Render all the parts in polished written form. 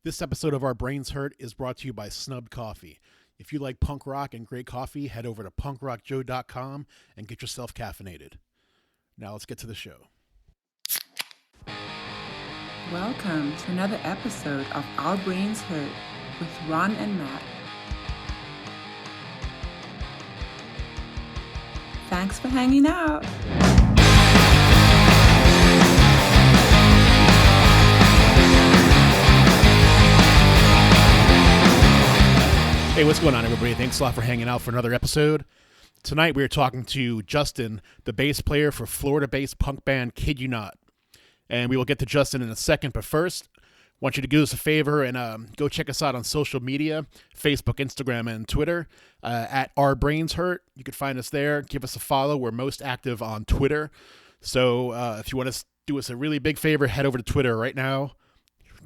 This episode of Our Brains Hurt is brought to you by Snubbed Coffee. If you like punk rock and great coffee, head over to punkrockjoe.com and get yourself caffeinated. Now let's get to the show. Welcome to another episode of Our Brains Hurt with Ron and Matt. Thanks for hanging out. Hey, what's going on, everybody? Thanks a lot for hanging out for another episode. Tonight we are talking to Justin, the bass player for Florida-based punk band Kid You Not. And we will get to Justin in a second, but first, I want you to do us a favor and go check us out on social media, Facebook, Instagram, and Twitter, at Our Brains Hurt. You can find us there. Give us a follow. We're most active on Twitter. So if you want to do us a really big favor, head over to Twitter right now.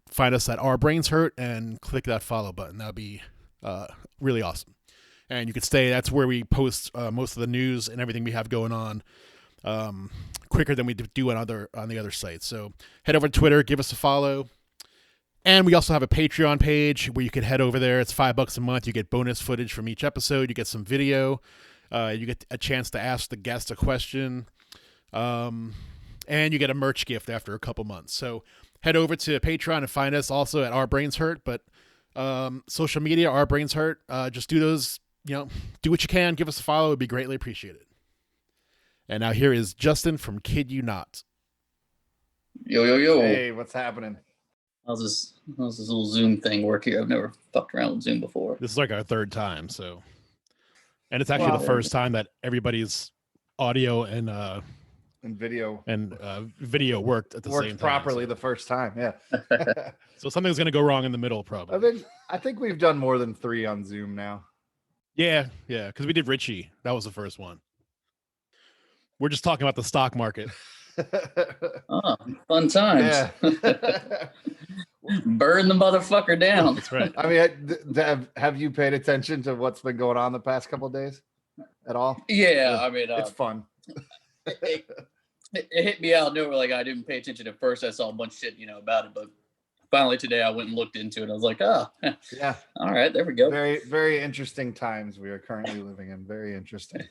Find us at Our Brains Hurt and click that follow button. That would be really awesome. And you can stay, that's where we post most of the news and everything we have going on quicker than we do on the other sites. So head over to Twitter, give us a follow. And we also have a Patreon page where you can head over there. It's $5 a month. You get bonus footage from each episode. You get some video. You get a chance to ask the guest a question. And you get a merch gift after a couple months. So head over to Patreon and find us also at Our Brains Hurt. But social media, Our Brains Hurt. Just do those, do what you can. Give us a follow. It would be greatly appreciated. And now here is Justin from Kid You Not. Yo. Hey, what's happening? How's this little Zoom thing work here? I've never fucked around with Zoom before. This is like our third time, so. And it's actually the first time that everybody's audio and video video worked at the same time. Worked properly the first time, yeah. So something's going to go wrong in the middle, probably. I think we've done more than 3 on Zoom now. Yeah, because we did Richie. That was the first one. We're just talking about the stock market. Oh, fun times. Yeah. Burn the motherfucker down. That's right. I mean, have you paid attention to what's been going on the past couple of days at all? Yeah, I mean, it's fun. It hit me out nowhere. Like, I didn't pay attention at first. I saw a bunch of shit, about it, but finally today I went and looked into it. I was like, yeah. All right, there we go. Very, very interesting times we are currently living in. Very interesting.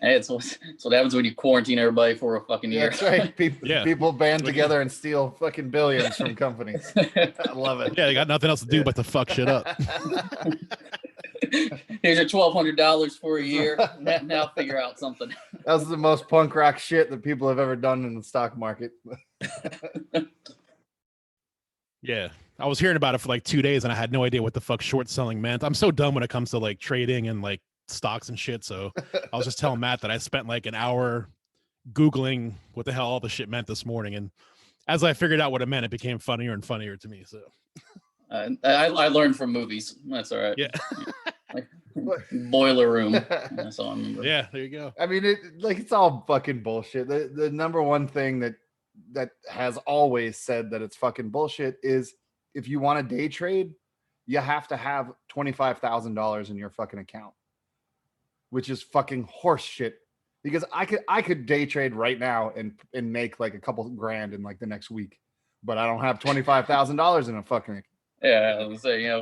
Hey, it's what happens when you quarantine everybody for a fucking year. That's right. People band together and steal fucking billions from companies. I love it. Yeah, they got nothing else to do but to fuck shit up. Here's your $1,200 for a year. Now figure out something. That was the most punk rock shit that people have ever done in the stock market. Yeah, I was hearing about it for like 2 days and I had no idea what the fuck short selling meant. I'm so dumb when it comes to like trading and like stocks and shit. So I was just telling Matt that I spent like an hour Googling what the hell all the shit meant this morning. And as I figured out what it meant, it became funnier and funnier to me. So I learned from movies. That's all right. Yeah. Like Boiler Room. That's all I remember. Yeah, there you go. I mean, it's all fucking bullshit. The number one thing that has always said that it's fucking bullshit is if you want to day trade, you have to have $25,000 in your fucking account, which is fucking horse shit. Because I could day trade right now and make like a couple grand in like the next week, but I don't have $25,000 in a fucking. Yeah, I was say, I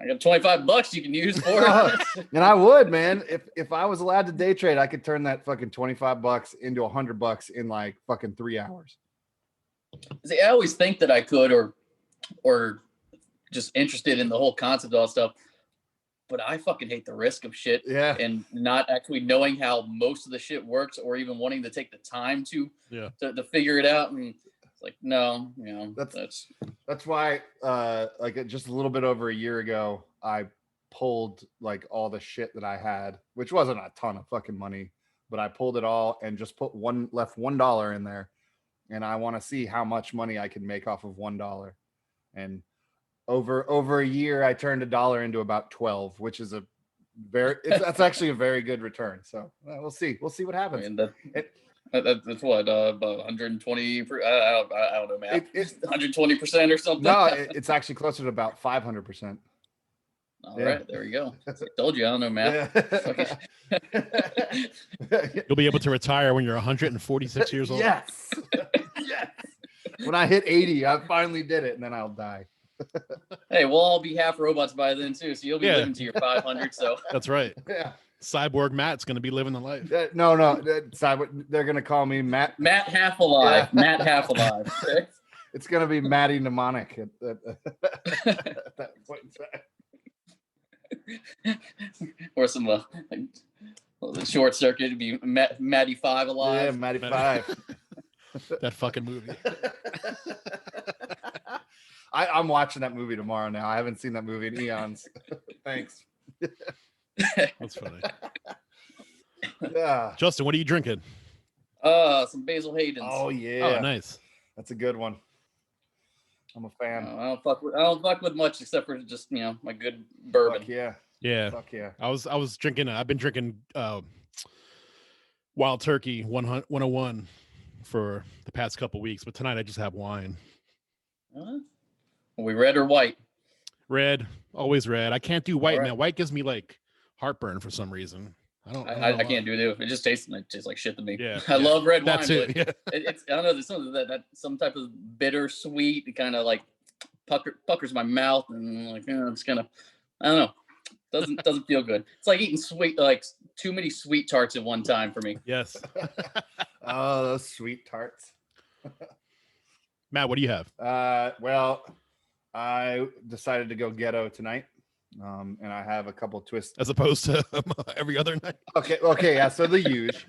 got $25 you can use for it. And I would, man. If I was allowed to day trade, I could turn that fucking $25 into $100 in like fucking 3 hours. See, I always think that I could, or just interested in the whole concept of all stuff. But I fucking hate the risk of shit. Yeah. And not actually knowing how most of the shit works, or even wanting to take the time to figure it out. And it's like, no, that's why like just a little bit over a year ago, I pulled like all the shit that I had, which wasn't a ton of fucking money, but I pulled it all and just left $1 in there. And I want to see how much money I can make off of $1. And over a year, I turned $1 into about 12, which is that's actually a very good return. So we'll see what happens. I mean, that's what about 120. I don't know, man. 120% or something. No, it's actually closer to about 500%. All right, there we go. I told you, I don't know, man. You'll be able to retire when you're 146 years old. Yes. Yes. When I hit 80, I finally did it, and then I'll die. Hey, we'll all be half robots by then too, so you'll be living to your 500. So That's right. Yeah. Cyborg Matt's going to be living the life. No. They're gonna call me Matt. Matt half alive. Yeah. Matt half alive. It's gonna be Matty mnemonic at that point in time. Or some the short circuit would be Matty 5 alive. Yeah, Matty 5. That fucking movie. I'm watching that movie tomorrow now. I haven't seen that movie in eons. Thanks. That's funny. Yeah. Justin, what are you drinking? Some Basil Hayden's. Oh yeah. Oh, nice. That's a good one. I'm a fan. I don't fuck with much except for just my good bourbon. Fuck yeah. Yeah. Fuck yeah. I was drinking. I've been drinking Wild Turkey 101 for the past couple weeks, but tonight I just have wine. Are we red or white? Red, always red. I can't do white, All right. man. White gives me like heartburn for some reason. I don't know I can't do it. It just tastes like shit to me. Yeah, I love red That's wine, it. but Yeah. it's I don't know. There's something that some type of bittersweet kind of like puckers my mouth, and like it's kind of I don't know. Doesn't feel good. It's like eating too many sweet tarts at one time for me. Yes. Oh, those sweet tarts. Matt, what do you have? Well, I decided to go ghetto tonight. And I have a couple twists. As opposed to every other night. Okay, yeah. So the huge.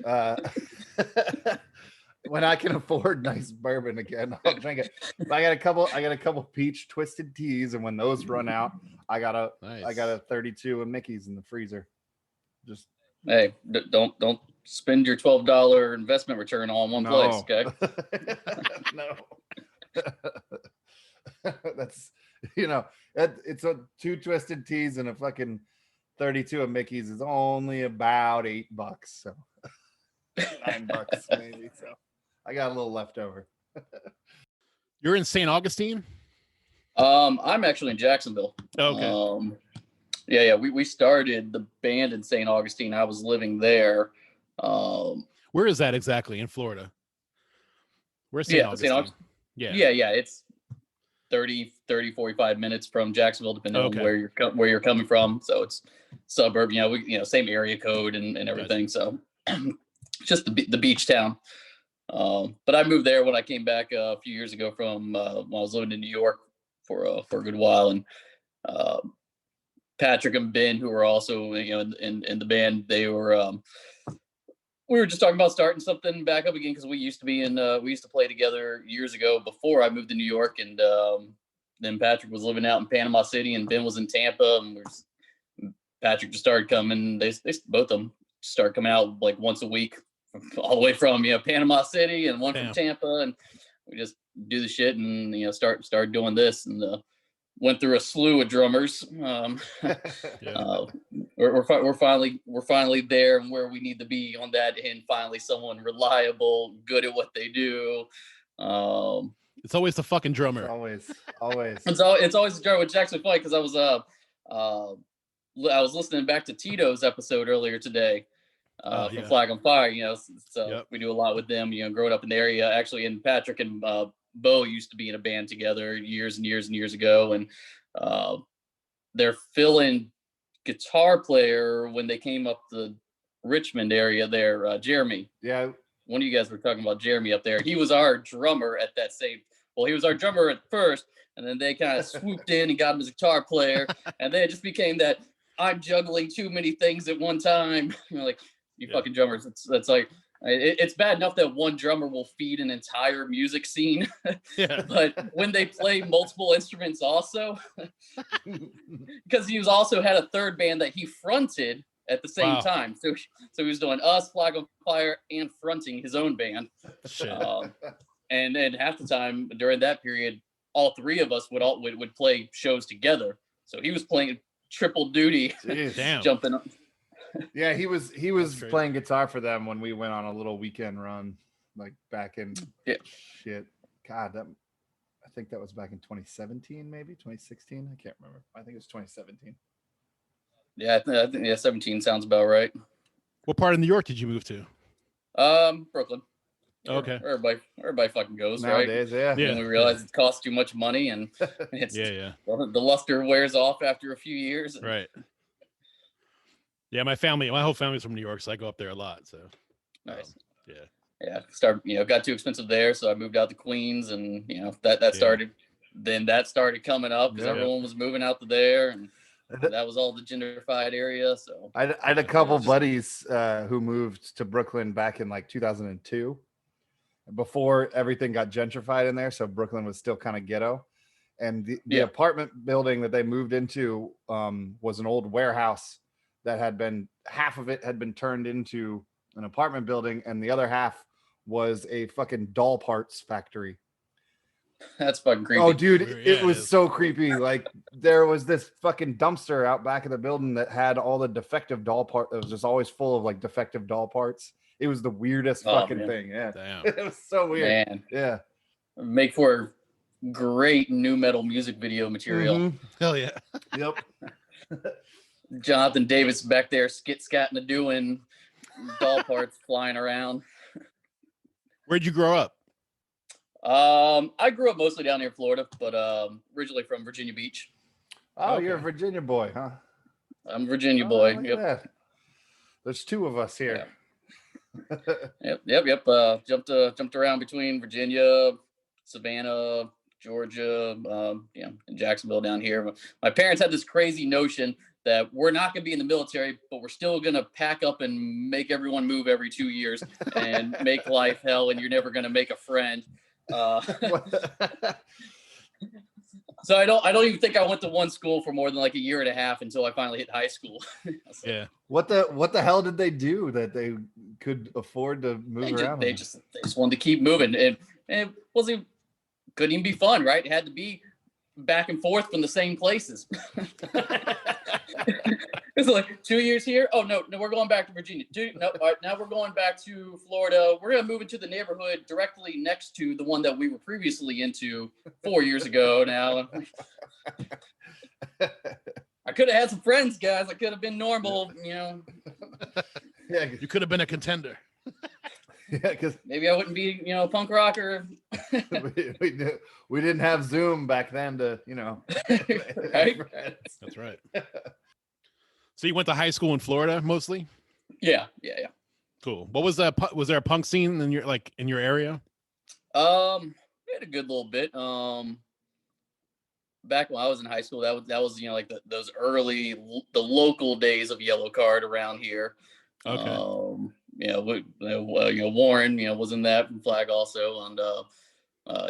When I can afford nice bourbon again, I'll drink it. But I got a couple peach twisted teas, and when those run out, I got a 32 of Mickey's in the freezer. Just Hey, don't spend your $12 investment return all in one place, okay? No. That's it's a 2 twisted teas and a fucking 32 of Mickey's is only about $8, so $9 maybe. So I got a little left over. You're in St. Augustine? I'm actually in Jacksonville. Okay. Yeah. We started the band in St. Augustine. I was living there. Where is that exactly in Florida? Where's St. Augustine? St. Augustine. Yeah. It's 30, 45 minutes from Jacksonville, depending on where you're coming from. So it's suburb, same area code and everything. Gotcha. So just the beach town. But I moved there when I came back a few years ago from when I was living in New York for a good while. And Patrick and Ben, who were also in the band, they were we were just talking about starting something back up again, because we used to play together years ago before I moved to New York, and then Patrick was living out in Panama City and Ben was in Tampa, and Patrick just started coming. They both of them start coming out like once a week, all the way from Panama City, and one from Tampa, and we just do the shit and start doing this, and went through a slew of drummers. We're finally there and where we need to be on that, and finally someone reliable, good at what they do. It's always the fucking drummer. It's always it's always the drummer, which is actually funny, because I was listening back to Tito's episode earlier today. From Flag on Fire, we do a lot with them, growing up in the area, actually. And Patrick and Bo used to be in a band together years and years and years ago, and their fill-in guitar player when they came up the Richmond area there, Jeremy. Yeah. One of you guys were talking about Jeremy up there. He was our drummer at that same. Well, he was our drummer at first, and then they kind of swooped in and got him as a guitar player, and then it just became that I'm juggling too many things at one time. You fucking drummers. It's like. It's bad enough that one drummer will feed an entire music scene, but when they play multiple instruments also, because he also had a third band that he fronted at the same time. So he was doing us, Flag on Fire, and fronting his own band. And then half the time during that period, all three of us would play shows together. So he was playing triple duty, jumping up. Yeah, he was playing guitar for them when we went on a little weekend run, like back in God, I think that was back in 2017, maybe 2016. I can't remember. I think it was 2017. Yeah, I think 17 sounds about right. What part of New York did you move to? Brooklyn. Okay. Everybody fucking goes, Nowadays, right? yeah. Yeah. And we realize it costs too much money, and it's Yeah. the luster wears off after a few years. And, Right. Yeah, my whole family's from New York, so I go up there a lot. So nice. Yeah. Got too expensive there, so I moved out to Queens, and that started. Then that started coming up because everyone was moving out to there, and that was all the gentrified area. So I had a couple buddies who moved to Brooklyn back in like 2002, before everything got gentrified in there. So Brooklyn was still kind of ghetto. And the apartment building that they moved into was an old warehouse that half of it had been turned into an apartment building, and the other half was a fucking doll parts factory. That's fucking creepy. Oh, dude, it was so creepy. Like, there was this fucking dumpster out back of the building that had all the defective doll parts. It was just always full of like defective doll parts. It was the weirdest fucking thing. Yeah. Damn. It was so weird. Man. Yeah. Make for great new metal music video material. Mhm. Hell yeah. Yep. Jonathan Davis back there scatting and doing doll parts flying around. Where'd you grow up? I grew up mostly down here in Florida, but originally from Virginia Beach. Oh, Okay. you're a Virginia boy, huh? I'm a Virginia boy. Look at Yep. that. There's two of us here. Yep. Jumped around between Virginia, Savannah, Georgia, and Jacksonville down here. My parents had this crazy notion that we're not going to be in the military, but we're still going to pack up and make everyone move every 2 years and make life hell, and you're never going to make a friend. So I don't even think I went to one school for more than like a year and a half until I finally hit high school. Yeah. What the hell did they do that they could afford to move around? They just wanted to keep moving, and it couldn't even be fun, right? It had to be back and forth from the same places. It's like 2 years here. Oh no, we're going back to Virginia. All right, now we're going back to Florida. We're gonna move into the neighborhood directly next to the one that we were previously into 4 years ago. Now, I could have had some friends, guys. I could have been normal, Yeah, You could have been a contender. yeah, because maybe I wouldn't be, a punk rocker. we didn't have Zoom back then to, Right? That's right. So you went to high school in Florida mostly? Yeah. Cool. What was that? Was there a punk scene in your area? We had a good little bit. Back when I was in high school, that was like those early the local days of Yellow Card around here. Okay. Warren, was in that from Flag also, and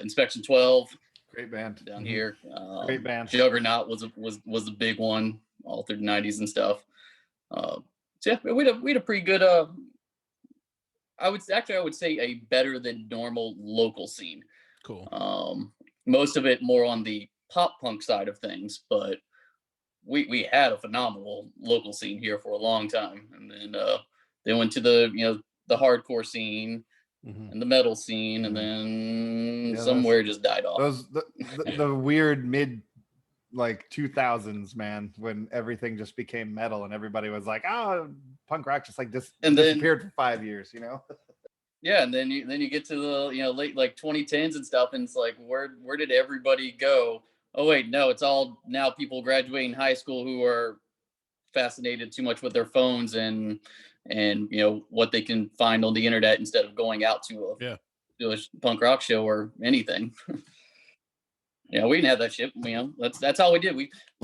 Inspection 12. Great band down here. Great band. Juggernaut was a big one all through the 90s and stuff. So yeah, we had a pretty good. I would say a better than normal local scene. Cool. Most of it more on the pop punk side of things, but we had a phenomenal local scene here for a long time, and then they went to the hardcore scene and the metal scene, and then somewhere just died off. The weird mid 2000s, man, when everything just became metal and everybody was like, oh, punk rock just disappeared for 5 years, Yeah, and then you get to the late 2010s and stuff, and it's like where did everybody go? Oh wait, no, it's all now people graduating high school who are fascinated too much with their phones and what they can find on the internet instead of going out to a punk rock show or anything. We didn't have that shit. That's all we did.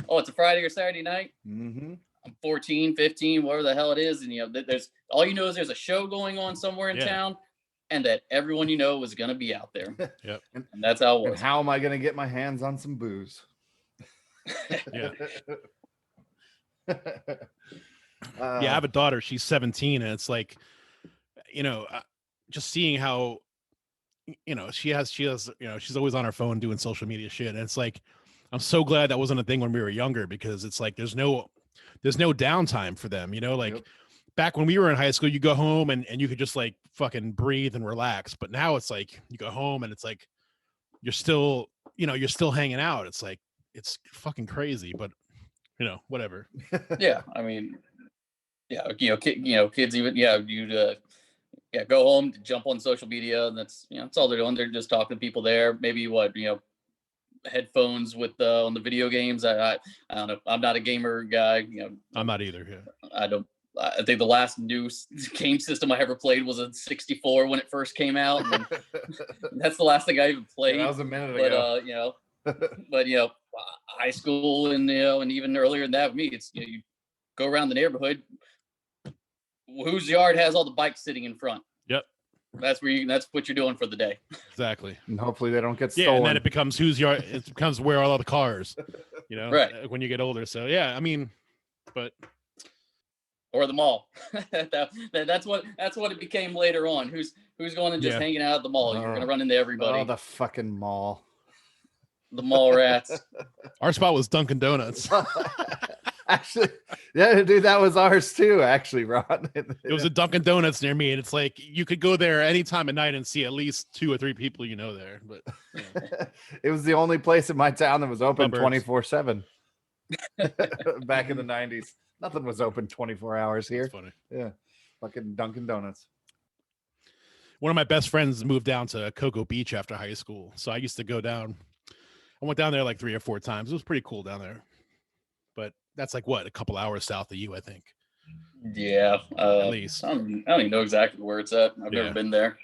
It's a Friday or Saturday night. Mm-hmm. I'm 14, 15, whatever the hell it is, and there's all is there's a show going on somewhere in town, and that everyone is going to be out there. Yep. And that's how it was. And how am I going to get my hands on some booze? Yeah. I have a daughter. She's 17, and it's like, just seeing how, she has, she's always on her phone doing social media shit, and it's like, I'm so glad that wasn't a thing when we were younger, because it's like there's no downtime for them. Back when we were in high school, you go home and you could just like fucking breathe and relax. But now it's like you go home and it's like you're still hanging out. It's like it's fucking crazy, but whatever. Yeah, I mean, kids even go home, jump on social media, and that's all they're doing. They're just talking to people there. Maybe headphones with on the video games. I don't know. I'm not a gamer guy. I'm not either. Yeah. I don't. I think the last new game system I ever played was a 64 when it first came out. And that's the last thing I even played. That was a minute ago. But high school and even earlier than that with me, it's you go around the neighborhood. Whose yard has all the bikes sitting in front? Yep. That's what you're doing for the day. Exactly. And hopefully they don't get stolen. Yeah, and then it becomes whose yard. It becomes where are all the cars, right, when you get older. So yeah, I mean, but. Or the mall. That's what it became later on. Who's going and just hanging out at the mall? You're gonna run into everybody. Oh, the fucking mall. The mall rats. Our spot was Dunkin' Donuts. Actually, yeah, dude, that was ours too. Actually, Ron. It was a Dunkin' Donuts near me, and it's like you could go there any time of night and see at least 2 or 3 people there. But it was the only place in my town that was open 24/7. Back in the 90s. Nothing was open 24 hours here. That's funny. Yeah. Fucking Dunkin' Donuts. One of my best friends moved down to Cocoa Beach after high school. So I used to go down. I went down there like 3 or 4 times. It was pretty cool down there. But that's like a couple hours south of you, I think. Yeah. At least. I don't even know exactly where it's at. I've never been there.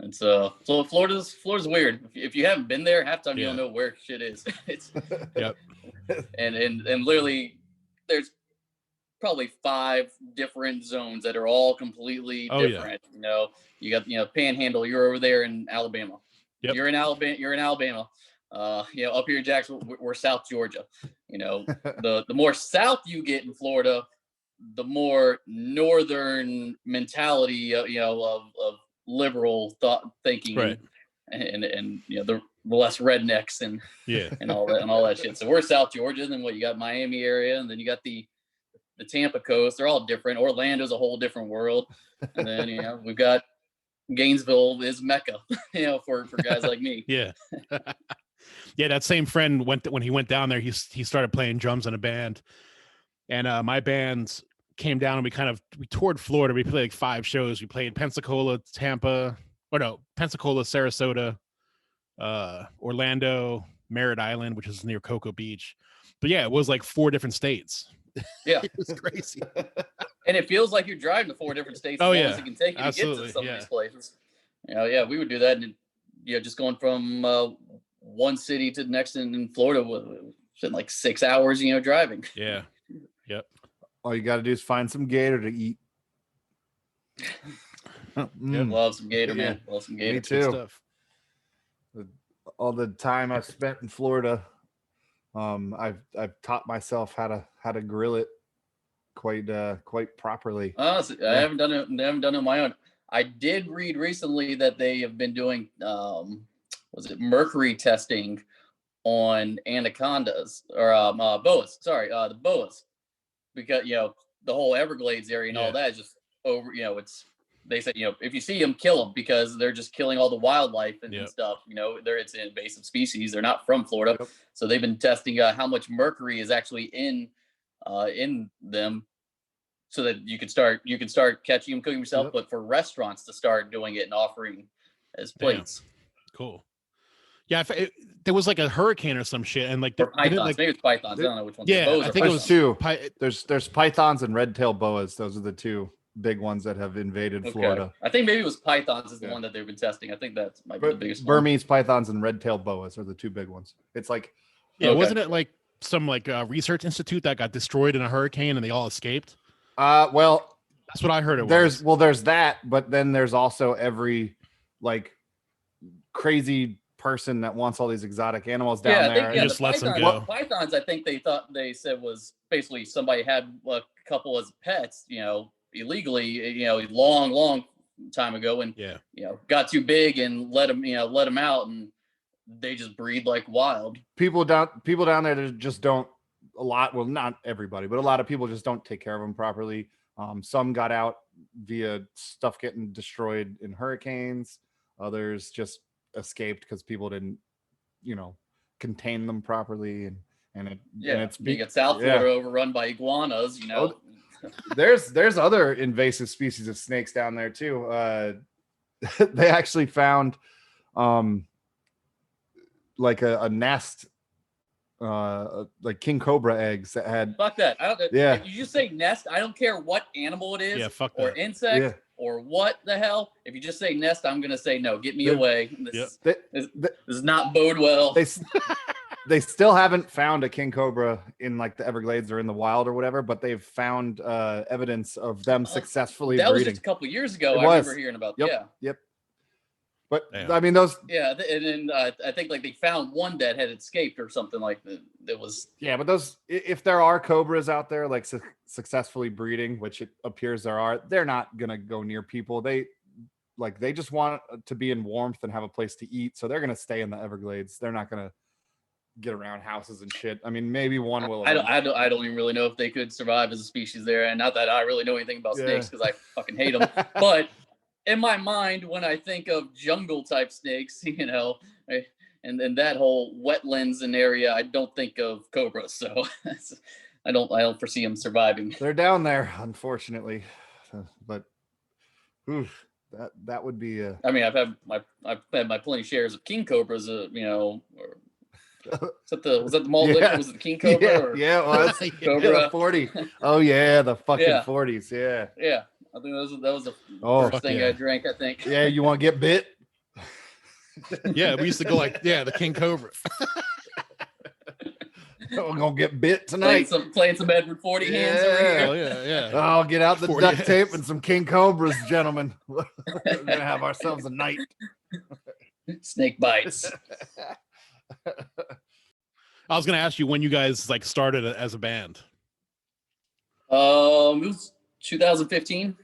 It's so Florida's weird. If you haven't been there, half the time you don't know where shit is. It's Yep. And literally there's probably 5 different zones that are all completely different. You got Panhandle, you're over there in Alabama. Yep. You're in Alabama. Up here in Jacksonville, we're South Georgia. The more south you get in Florida, the more northern mentality of liberal thinking, right. and the less rednecks and all that shit. So we're South Georgia, and then you got Miami area, and then you got the Tampa coast. They're all different. Orlando's a whole different world. And then we've got Gainesville is Mecca, for guys like me. Yeah. Yeah, that same friend when he went down there, he started playing drums in a band. And my bands came down and we toured Florida. We played like 5 shows. We played Pensacola, Sarasota, Orlando, Merritt Island, which is near Cocoa Beach. But yeah, it was like 4 different states. Yeah. It was crazy. And it feels like you're driving to 4 different states as long as it can take you to get to some of these places. We would do that, and just going from one city to the next in Florida was like 6 hours, driving. Yeah. Yep. All you got to do is find some gator to eat. Love some gator, man. Love some gator. Me too. All the time I've spent in Florida, I've taught myself how to grill it quite properly. I haven't done it. I haven't done it on my own. I did read recently that they have been doing was it mercury testing on anacondas or boas? Sorry, the boas, because the whole Everglades area and all that is just over. They said if you see them, kill them, because they're just killing all the wildlife and stuff. It's an invasive species. They're not from Florida, so they've been testing how much mercury is actually in them, so that you can start catching them, cooking yourself. But for restaurants to start doing it and offering as plates. Damn. Cool. Yeah, there was like a hurricane or some shit, and like pythons. Maybe it's pythons. I don't know which one. Yeah, I think it was 2. There's pythons and red-tailed boas. Those are the 2 big ones that have invaded Florida. I think maybe it was pythons is the one that they've been testing. I think that might be the biggest one. Burmese pythons and red-tailed boas are the 2 big ones. It's like wasn't it like some research institute that got destroyed in a hurricane and they all escaped? Well, that's what I heard. There's that, but then there's also every crazy person that wants all these exotic animals down there. And just lets them go. Pythons, I think they said was basically somebody had a couple as pets, illegally, long time ago, and got too big and let them out, and they just breed like wild. People down there that just don't. Not everybody, but a lot of people just don't take care of them properly. Some got out via stuff getting destroyed in hurricanes. Others just escaped because people didn't, contain them properly. And it's you get South Florida overrun by iguanas, There's other invasive species of snakes down there too. They actually found like a nest, like king cobra eggs that had. Fuck that. I don't. Yeah. If you just say nest, I don't care what animal it is, Yeah, fuck or that. insect, Yeah. or what the hell. If you just say nest, I'm gonna say no. Get me They're- away. This does not bode well. They still haven't found a king cobra in like the Everglades or in the wild or whatever, but they've found evidence of them successfully That was breeding. just a couple years ago. It I was. remember hearing about. Yep. Yeah. Yep. But Damn. I mean, those. Yeah, and then I think like they found one that had escaped or something like that. That was. Yeah, but those, if there are cobras out there like successfully breeding, which it appears there are, they're not gonna go near people. They just want to be in warmth and have a place to eat, so they're gonna stay in the Everglades. They're not gonna get around houses and shit. I mean, maybe one will. I don't even really know if they could survive as a species there, and not that I really know anything about snakes because I fucking hate them. But in my mind, when I think of jungle type snakes, you know, and then that whole wetlands and area, I don't think of cobras. So I don't foresee them surviving. They're down there, unfortunately. But that would be a. I mean, I've had my plenty shares of king cobras. You know. Was that the mall liquor? Was it the king cobra? Yeah, it was. Cobra. The 40. Oh yeah, the fucking Yeah. 40s. Yeah. Yeah, I think that was the Oh, first thing yeah. I drank. I think. Yeah, you want to get bit? Yeah, we used to go like, the king cobra. We're gonna get bit Playing tonight. playing some Edward 40 hands over Oh here. yeah. Oh, get out the 40 duct heads. tape and some king cobras, gentlemen. We're gonna have ourselves a night. Snake bites. I was gonna ask you when you guys like started as a band. It was 2015.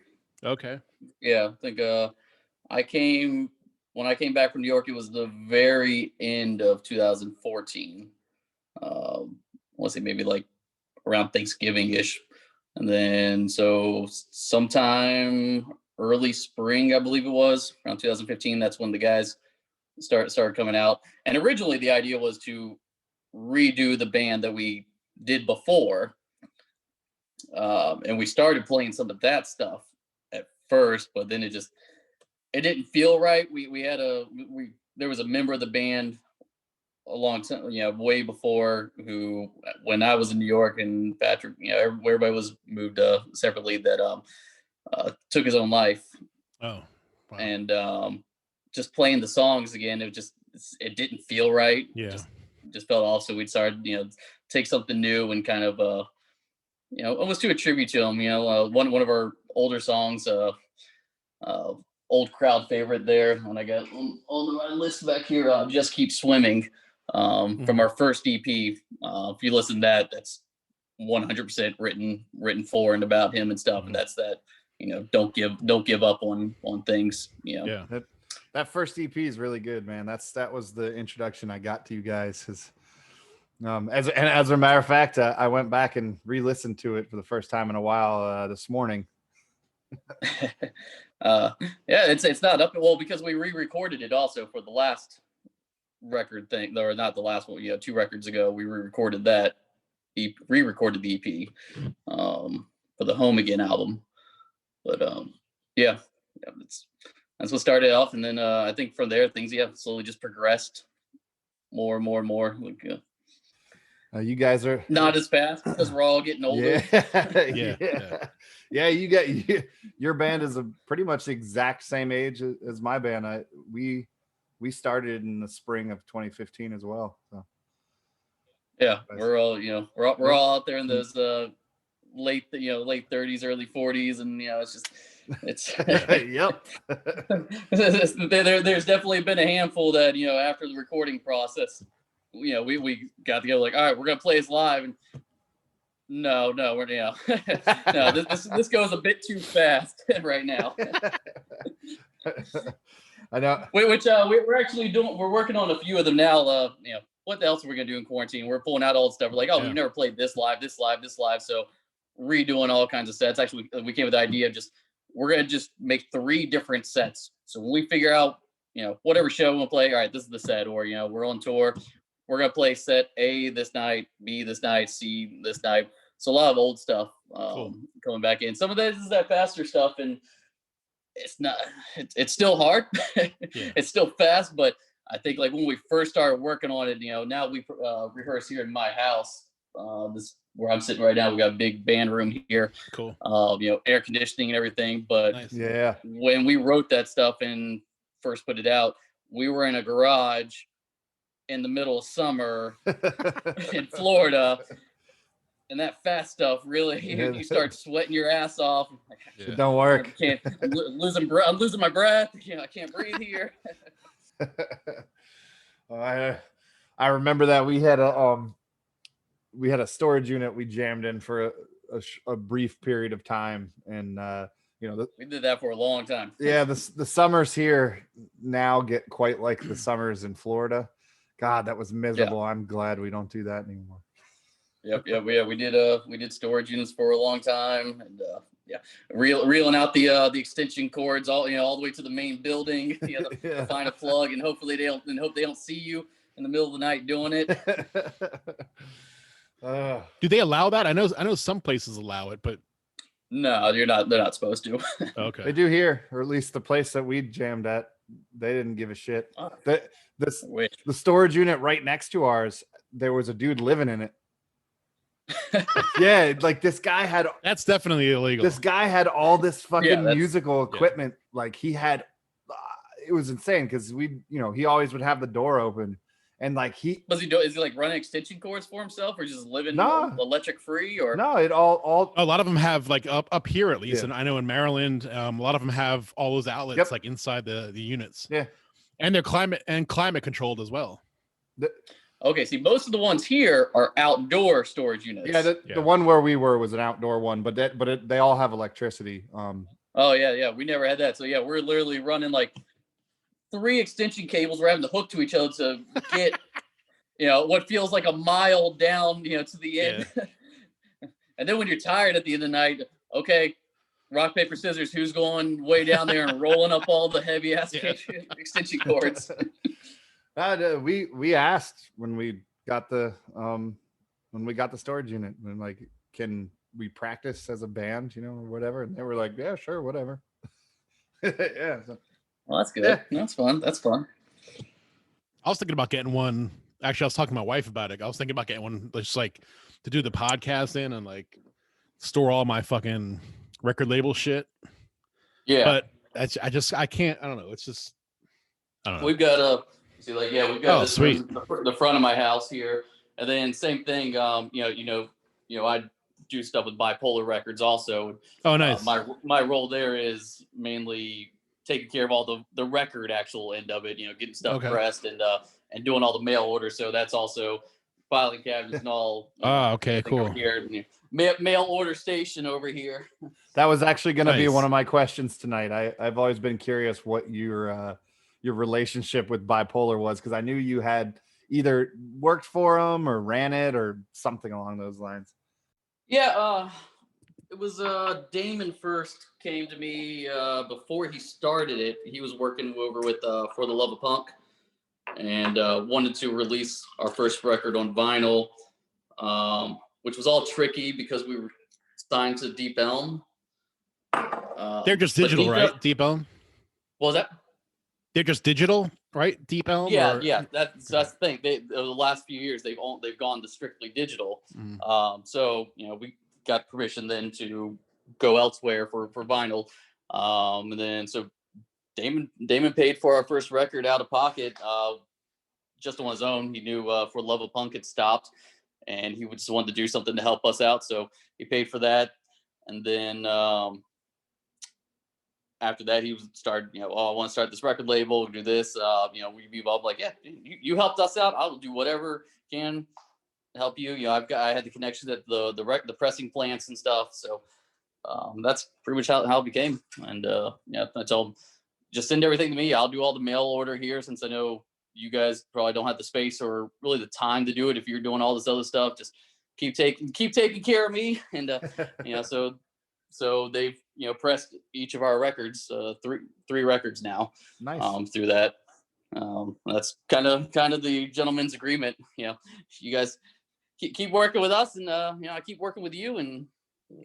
Okay. Yeah, I think when I came back from New York, it was the very end of 2014. Let's say maybe like around Thanksgiving-ish. And then so sometime early spring, I believe it was, around 2015, that's when the guys started coming out. And originally the idea was to redo the band that we did before. And we started playing some of that stuff at first, but then it didn't feel right. There was a member of the band a long time, you know, way before, who, when I was in New York and Patrick, you know, everybody was moved separately, that took his own life. Oh. Wow. And just playing the songs again, it didn't feel right. Yeah. Just felt off. So we started, you know, take something new and kind of you know, almost do a tribute to him. You know, one of our older songs, old crowd favorite there, when I got on my list back here, Just Keep Swimming, from our first EP. If you listen to that, that's 100% written for and about him and stuff. And that's that, you know, don't give up on things, you know. Yeah. That first EP is really good, man. That was the introduction I got to you guys. As a matter of fact, I went back and re-listened to it for the first time in a while this morning. Yeah, it's not up, well, because we re-recorded it also for the last record thing, or not the last one, 2 records ago. We re-recorded that, re-recorded the EP for the Home Again album. But yeah, that's what started off, and then I think from there things slowly just progressed more and more and more. Like, you guys are not as fast because we're all getting older. Yeah. Your band is pretty much the exact same age as my band. We started in the spring of 2015 as well. So. Yeah, we're all out there in those late 30s, early 40s, and it's yep. There's definitely been a handful that after the recording process, we got together like, all right, we're gonna play this live, and no, we're no, this goes a bit too fast right now. I know. Which we're actually doing. We're working on a few of them now. What else are we gonna do in quarantine? We're pulling out old stuff. We're like, we've never played this live. So redoing all kinds of sets. Actually, we came with the idea of we're gonna just make 3 different sets. So when we figure out, whatever show we'll play, all right, this is the set, or we're on tour, we're gonna play set A this night, B this night, C this night. So a lot of old stuff Cool. coming back in. Some of that is that faster stuff, and it's still hard. Yeah. It's still fast, but I think like when we first started working on it, now we rehearse here in my house. This where I'm sitting right now. We got a big band room here. Cool. Air conditioning and everything. But Nice. Yeah. when we wrote that stuff and first put it out, we were in a garage in the middle of summer in Florida. And that fast stuff really, you start sweating your ass off. Like, It don't work. I'm losing my breath. I can't breathe here. I remember that we had a storage unit we jammed in for a brief period of time, and we did that for a long time. Yeah, the summers here now get quite like the summers in Florida. God, that was miserable. Yeah. I'm glad we don't do that anymore. Yep. We did storage units for a long time, and reeling out the extension cords all the way to the main building. To find a plug, and hope they don't see you in the middle of the night doing it. Do they allow that? I know some places allow it, but no, they're not supposed to. Okay. They do here, or at least the place that we jammed at, they didn't give a shit. The storage unit right next to ours, there was a dude living in it. Yeah, like this guy had. That's definitely illegal. This guy had all this fucking musical equipment. Yeah. Like he had, it was insane because he always would have the door open, and like is he like running extension cords for himself, or just living electric free, or no? It all a lot of them have like up here at least, and I know in Maryland, a lot of them have all those outlets like inside the units. Yeah, and they're climate controlled as well. Okay, see, most of the ones here are outdoor storage units. Yeah, the one where we were was an outdoor one, but they all have electricity. Oh yeah, we never had that. So yeah, we're literally running like 3 extension cables. We're having to hook to each other to get, what feels like a mile down, to the end. Yeah. And then when you're tired at the end of the night, okay, rock, paper, scissors, who's going way down there and rolling up all the heavy ass extension cords? We asked when we got the storage unit, and like, can we practice as a band, or whatever? And they were like, yeah, sure, whatever. Yeah. So. Well, that's good. Yeah. That's fun. I was thinking about getting one. Actually, I was talking to my wife about it. I was thinking about getting one just like to do the podcast in and like store all my fucking record label shit. Yeah. But I can't. I don't know. It's just, I don't know. We've got this sweet. The front of my house here, and then same thing. I do stuff with Bipolar Records also. Oh, nice. My role there is mainly taking care of all the record actual end of it. Getting stuff pressed and doing all the mail orders. So that's also filing cabinets and all. Okay, cool. Here, mail order station over here. That was actually going to be one of my questions tonight. I've always been curious what your relationship with Bipolar was, because I knew you had either worked for them or ran it or something along those lines. Yeah, it was Damon first came to me before he started it. He was working over with For the Love of Punk, and wanted to release our first record on vinyl, which was all tricky because we were signed to Deep Elm. They're just digital, right? Deep Elm? What was that? They're just digital, right? Deep Elm? Yeah. That's the thing. The last few years they've gone to strictly digital. So we got permission then to go elsewhere for vinyl. And then so Damon paid for our first record out of pocket, just on his own. He knew For Love of Punk had stopped, and he just wanted to do something to help us out. So he paid for that, and then. After that, he would start, I want to start this record label, do this. We evolved like, yeah, you helped us out. I'll do whatever can help you. I had the connections at the pressing plants and stuff. So that's pretty much how it became. And I told him, just send everything to me. I'll do all the mail order here, since I know you guys probably don't have the space or really the time to do it. If you're doing all this other stuff, just keep taking care of me. And so they've pressed each of our records, three records now. Nice. Through that. That's kind of the gentleman's agreement. You guys keep working with us, and I keep working with you, and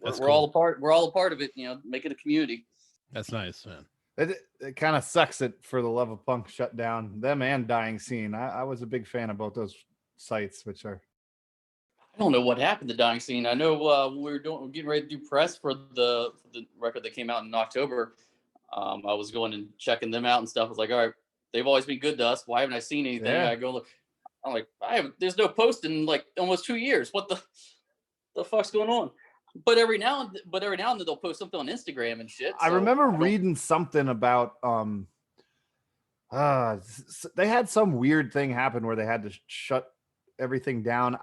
That's we're cool. all a part. We're all a part of it. Make it a community. That's nice, man. It kind of sucks that For the Love of Punk shut down them and Dying Scene. I was a big fan of both those sites, which are. I don't know what happened to Dying Scene. I know we're getting ready to do press for the record that came out in October. I was going and checking them out and stuff. I was like, all right, they've always been good to us. Why haven't I seen anything? Yeah. I go look. I'm like, there's no post in like almost 2 years. What the fuck's going on? But every now and then they'll post something on Instagram and shit. I remember reading something about they had some weird thing happen where they had to shut everything down.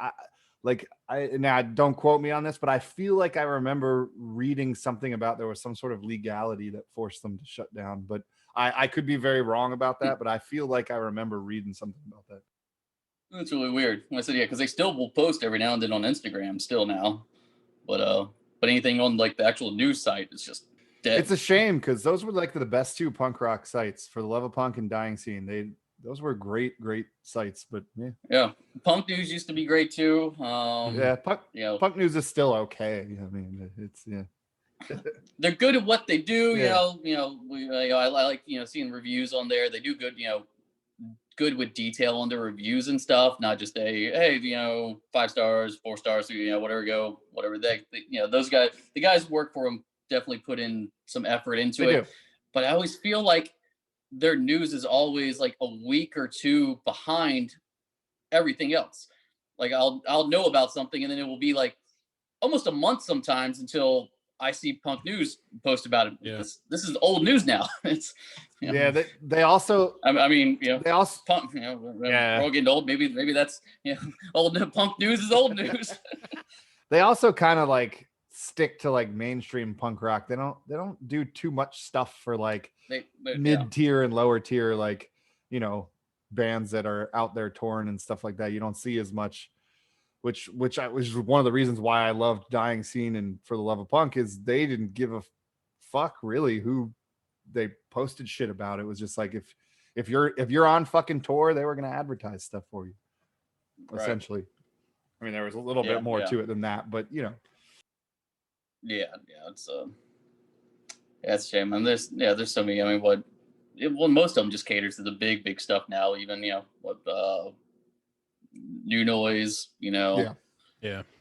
Now don't quote me on this, but I feel like I remember reading something about there was some sort of legality that forced them to shut down. But I could be very wrong about that, but I feel like I remember reading something about that. That's really weird. I said, yeah, because they still will post every now and then on Instagram still now. But anything on like the actual news site is just dead. It's a shame because those were like the best two punk rock sites, For the Love of Punk and Dying Scene. Those were great sites, but yeah. Punk News used to be great too. Punk News is still okay. I mean, it's they're good at what they do. Yeah. I like seeing reviews on there. They do good. Good with detail on the reviews and stuff, not just hey 5 stars, 4 stars, whatever they those guys, the guys who work for them definitely put in some effort into it. But I always feel like their news is always like a week or two behind everything else. Like I'll know about something and then it will be like almost a month sometimes until I see Punk News post about it. Yeah. This is old news now. It's they also. I mean, they also Punk. We're all getting old. Maybe that's old. Punk News is old news. They also kind of like stick to like mainstream punk rock. They don't do too much stuff for like mid tier and lower tier, like bands that are out there touring and stuff like that. You don't see as much. Which was one of the reasons why I loved Dying Scene and For the Love of Punk is they didn't give a fuck really who they posted shit about. It was just like if you're on fucking tour, they were gonna advertise stuff for you, essentially. I mean, there was a little bit more to it than that, but it's it's a shame. And there's so many. I mean, most of them just caters to the big stuff now. Even New Noise, Yeah.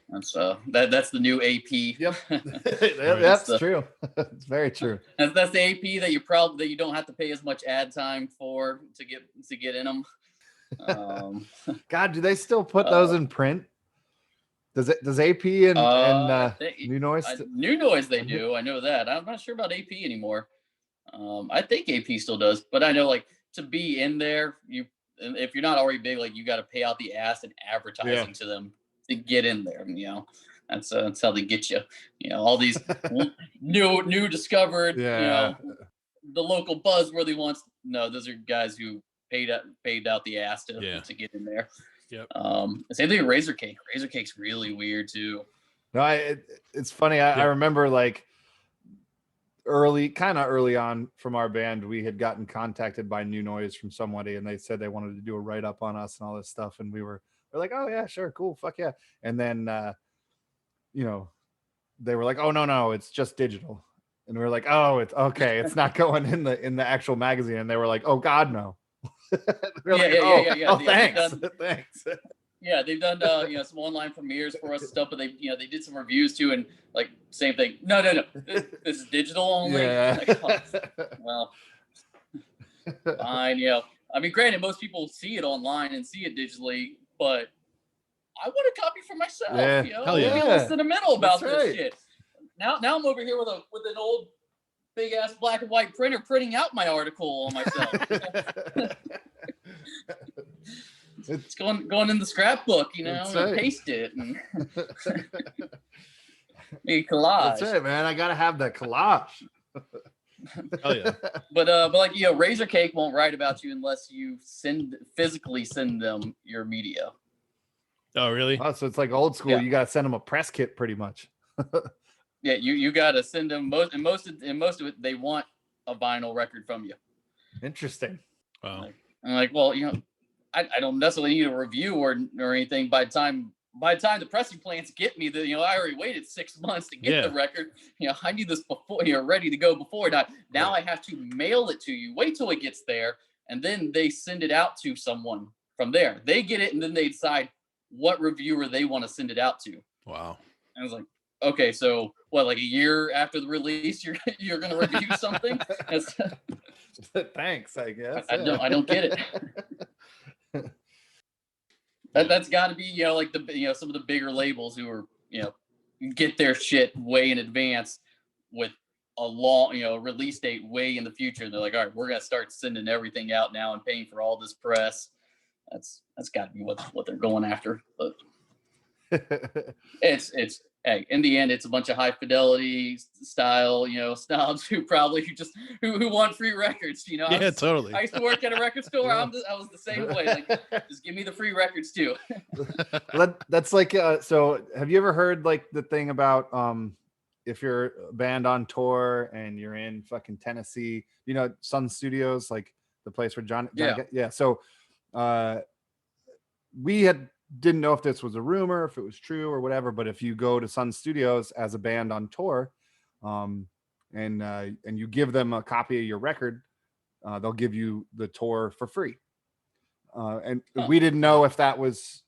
That's that's the new AP. Yep. That's true. It's very true. That's the AP that you don't have to pay as much ad time for to get in them. God, do they still put those in print? Does AP and New Noise? New Noise they do. I know that. I'm not sure about AP anymore. I think AP still does, but I know like to be in there, if you're not already big, like you got to pay out the ass and advertising to them to get in there. That's how they get you. All these new discovered. The local buzzworthy ones. No, those are guys who paid out the ass to get in there. Yep. Same thing with Razor Cake. Razor Cake's really weird too. No, it's funny. I remember like early on from our band, we had gotten contacted by New Noise from somebody, and they said they wanted to do a write up on us and all this stuff, and we're like, oh yeah, sure, cool, fuck yeah. And then they were like, oh no, it's just digital, and we were like, oh, it's okay, it's not going in the actual magazine. And they were like, oh god, no. Thanks. Yeah, they've done some online premieres for us and stuff, but they did some reviews too, and like same thing. No, this is digital only. Yeah. Like, well, fine. I mean, granted, most people see it online and see it digitally, but I want a copy for myself. Yeah. Hell yeah. I'm a little sentimental about That's this right. shit. Now I'm over here with an old big ass black and white printer printing out my article on myself. It's going in the scrapbook, That's and right. paste it and a collage. That's it, man. I gotta have that collage. Hell yeah. But like Razor Cake won't write about you unless you physically send them your media. Oh, really? Oh, so it's like old school. Yeah. You gotta send them a press kit, pretty much. Yeah, you gotta send them most of it. They want a vinyl record from you. Interesting. Wow. I'm like, well, I don't necessarily need a review or anything. By the time by the time the pressing plants get me, I already waited 6 months to get the record. I need this before, ready to go before. Now I have to mail it to you. Wait till it gets there, and then they send it out to someone from there. They get it, and then they decide what reviewer they want to send it out to. Wow. I was like, okay, so what? Like a year after the release, you're going to review something? Thanks, I guess. I don't get it. That's got to be like some of the bigger labels who are get their shit way in advance with a long release date way in the future. And they're like, all right, we're gonna start sending everything out now and paying for all this press. That's got to be what they're going after. But it's hey, in the end, it's a bunch of high fidelity style snobs who probably who want free records. Totally. I used to work at a record store. I was the same way. Like, just give me the free records too. That's like so have you ever heard like the thing about if you're a band on tour and you're in fucking Tennessee, Sun Studios, like the place where John so we didn't know if this was a rumor, if it was true or whatever, but if you go to Sun Studios as a band on tour, and you give them a copy of your record, they'll give you the tour for free. We didn't know if that was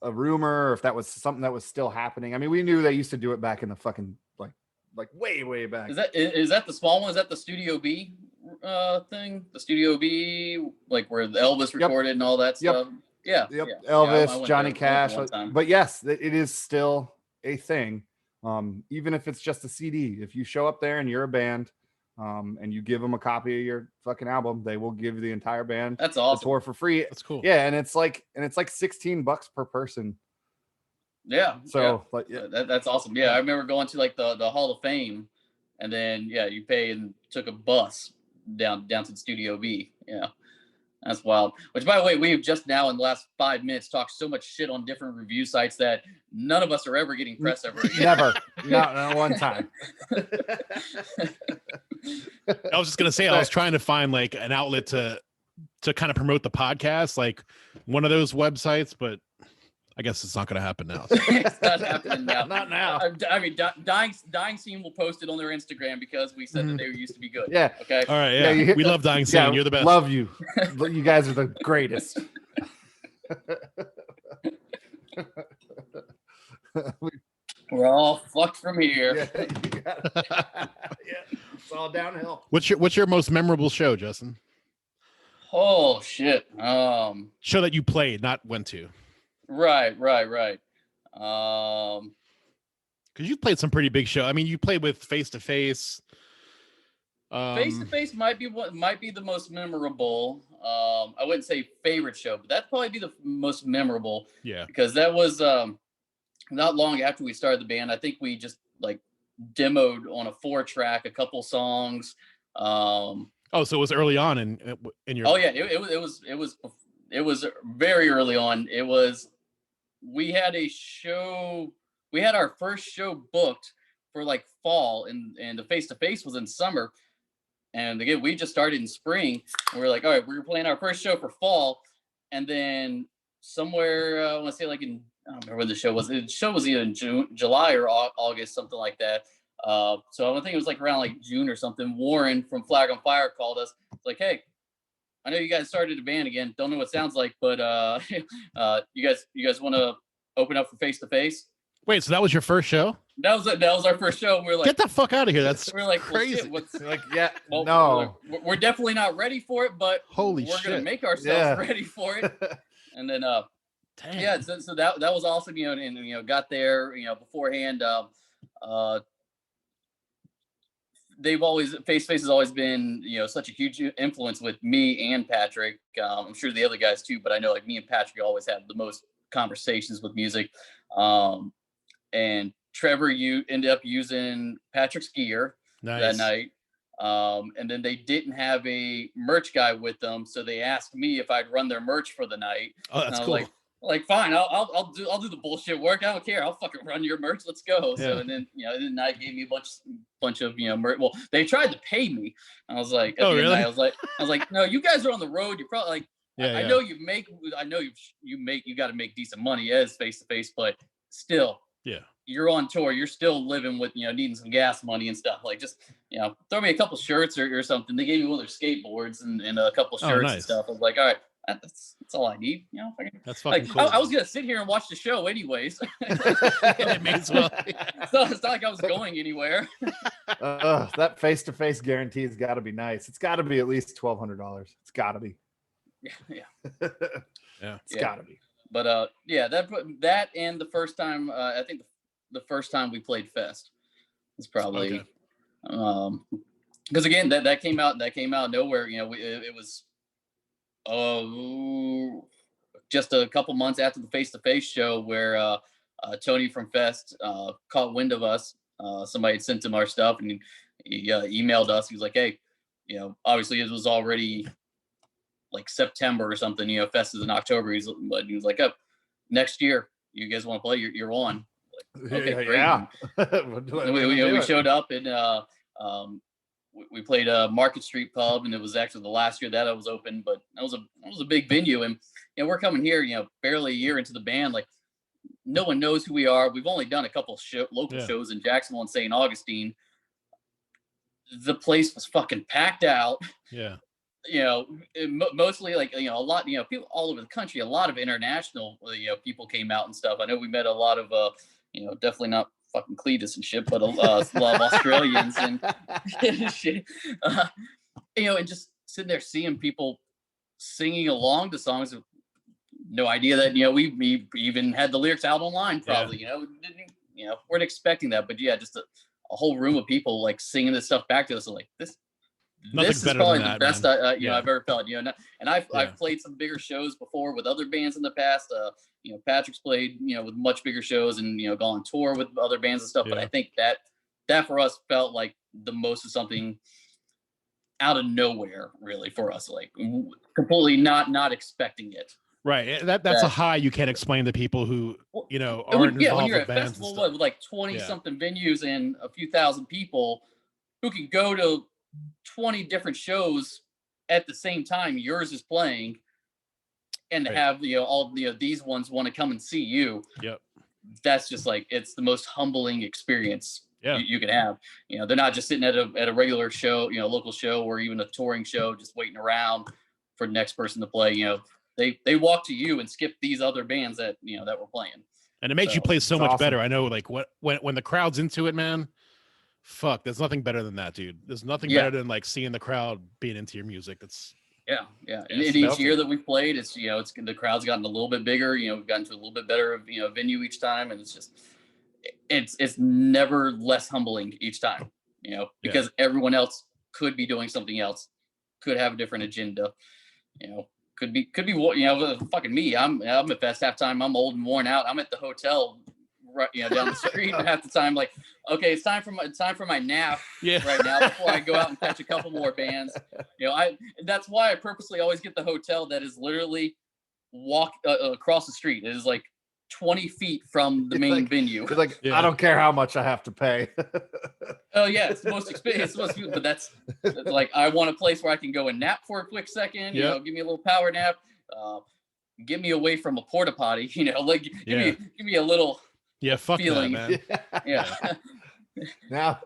a rumor or if that was something that was still happening. I mean, we knew they used to do it back in the fucking like way back. Is that the small one? Is that the Studio B thing? The Studio B, like where Elvis recorded and all that stuff? Yep. Elvis, Johnny Cash. But yes, it is still a thing. Even if it's just a CD, if you show up there and you're a band, and you give them a copy of your fucking album, they will give the entire band that's awesome. the tour for free. That's cool. Yeah, and it's like $16 per person. Yeah. So that's awesome. Yeah, I remember going to like the Hall of Fame, and then you pay and took a bus down to the Studio B. Yeah. That's wild. Which, by the way, we've just now in the last 5 minutes talked so much shit on different review sites that none of us are ever getting press ever again. Never. Not one time. I was just gonna say I was trying to find like an outlet to kind of promote the podcast, like one of those websites, but I guess it's not going to happen now. It's not happening now. Not now. I mean, Dying Scene will post it on their Instagram because we said that they used to be good. Yeah. Okay. All right. Yeah. We love Dying Scene. You're the best. Love you. You guys are the greatest. We're all fucked from here. Yeah, it's all downhill. What's your most memorable show, Justin? Oh shit. Show that you played, not went to. Right. Because you've played some pretty big shows. I mean, you played with Face to Face. Face to Face might be the most memorable. I wouldn't say favorite show, but that'd probably be the most memorable. Yeah. Because that was not long after we started the band. I think we just like demoed on a 4-track a couple songs. So it was early on in your. Oh yeah, it was very early on. We had our first show booked for like fall, and the Face to Face was in summer. And again, we just started in spring, and we were like, all right, we're playing our first show for fall. And then somewhere, I want to say like I don't remember when the show was. The show was either in July or August, something like that. So I think it was like around like June or something. Warren from Flag on Fire called us. It's like, hey, I know you guys started a band again. Don't know what it sounds like, but you guys want to open up for Face to Face? Wait, so that was your first show? That was our first show. And we were like, get the fuck out of here! That's we're like, crazy. Well, shit, like, yeah, well, no, we're definitely not ready for it, but holy we're shit, gonna make ourselves ready for it. And then, damn. so that was awesome. And got there, beforehand. Face to Face has always been, such a huge influence with me and Patrick. I'm sure the other guys too, but I know like me and Patrick always have the most conversations with music. And Trevor, you ended up using Patrick's gear that night. And then they didn't have a merch guy with them, so they asked me if I'd run their merch for the night. Oh, that's cool. Like fine, I'll do the bullshit work. I don't care. I'll fucking run your merch. Let's go. Yeah. So and then then I gave me a bunch of merch. Well, they tried to pay me. I was like, oh really? I was like, no, you guys are on the road. You're probably like, Yeah, I know you got to make decent money as face-to-face, but still, yeah. you're on tour. You're still living with, needing some gas money and stuff. Like, just, throw me a couple shirts or something. They gave me one of their skateboards and a couple shirts nice. and stuff. I was like, all right, that's all I need. That's fucking like, cool. I was going to sit here and watch the show anyways. It may as well. So it's not like I was going anywhere. That face-to-face guarantee has got to be nice. It's got to be at least $1,200. It's got to be. Yeah. It's got to be. But that and the first time, I think the first time we played Fest was probably, because again that came out of nowhere. It was just a couple months after the face-to-face show where Tony from Fest caught wind of us. Somebody had sent him our stuff, and he emailed us. He was like, "Hey, obviously it was already like September or something. Fest is in October." But he was like, "Oh, next year, you guys want to play? You're on." Like, okay, great. Yeah. We showed up and we played Market Street Pub, and it was actually the last year that I was open. But that was a big venue, and we're coming here, barely a year into the band. Like, no one knows who we are. We've only done a couple local shows in Jacksonville and St. Augustine. The place was fucking packed out. Yeah. Mostly like, a lot, people all over the country, a lot of international, people came out and stuff. I know we met a lot of, definitely not fucking Cletus and shit, but a lot of Australians and shit. And just sitting there seeing people singing along to songs. No idea that, we even had the lyrics out online probably, weren't expecting that, but just a whole room of people like singing this stuff back to us. Like, this is probably the best I've ever felt, and I've played some bigger shows before with other bands in the past. Patrick's played, with much bigger shows and, gone on tour with other bands and stuff. But I think that for us felt like the most of something out of nowhere, really, for us, like completely not expecting it. Right. That's a high you can't explain to people who, aren't involved when you're with at a bands festival and with like 20 something venues and a few thousand people who can go to 20 different shows at the same time yours is playing, and to have all these ones want to come and see you. Yep. That's just like, it's the most humbling experience you can have. They're not just sitting at a regular show, local show or even a touring show, just waiting around for the next person to play. They walk to you and skip these other bands that that we're playing, and it makes you play so much awesome. better. I know, like when the crowd's into it, man. Fuck, there's nothing better than that, dude. There's nothing better than like seeing the crowd being into your music. It's And each year that we've played, it's the crowd's gotten a little bit bigger. We've gotten to a little bit better venue each time, and it's just it's never less humbling each time. Because everyone else could be doing something else, could have a different agenda. Could be fucking me. I'm at Fest half time. I'm old and worn out. I'm at the hotel right down the street half the time, like, okay, it's time for my nap right now before I go out and catch a couple more bands. That's why I purposely always get the hotel that is literally walk across the street. It is like 20 feet from the main venue. Like, I don't care how much I have to pay. Oh yeah, it's the most expensive. But that's like, I want a place where I can go and nap for a quick second. Give me a little power nap. Get me away from a porta potty. Like give me a little. Yeah, fuck feeling. That, man. Yeah. Now,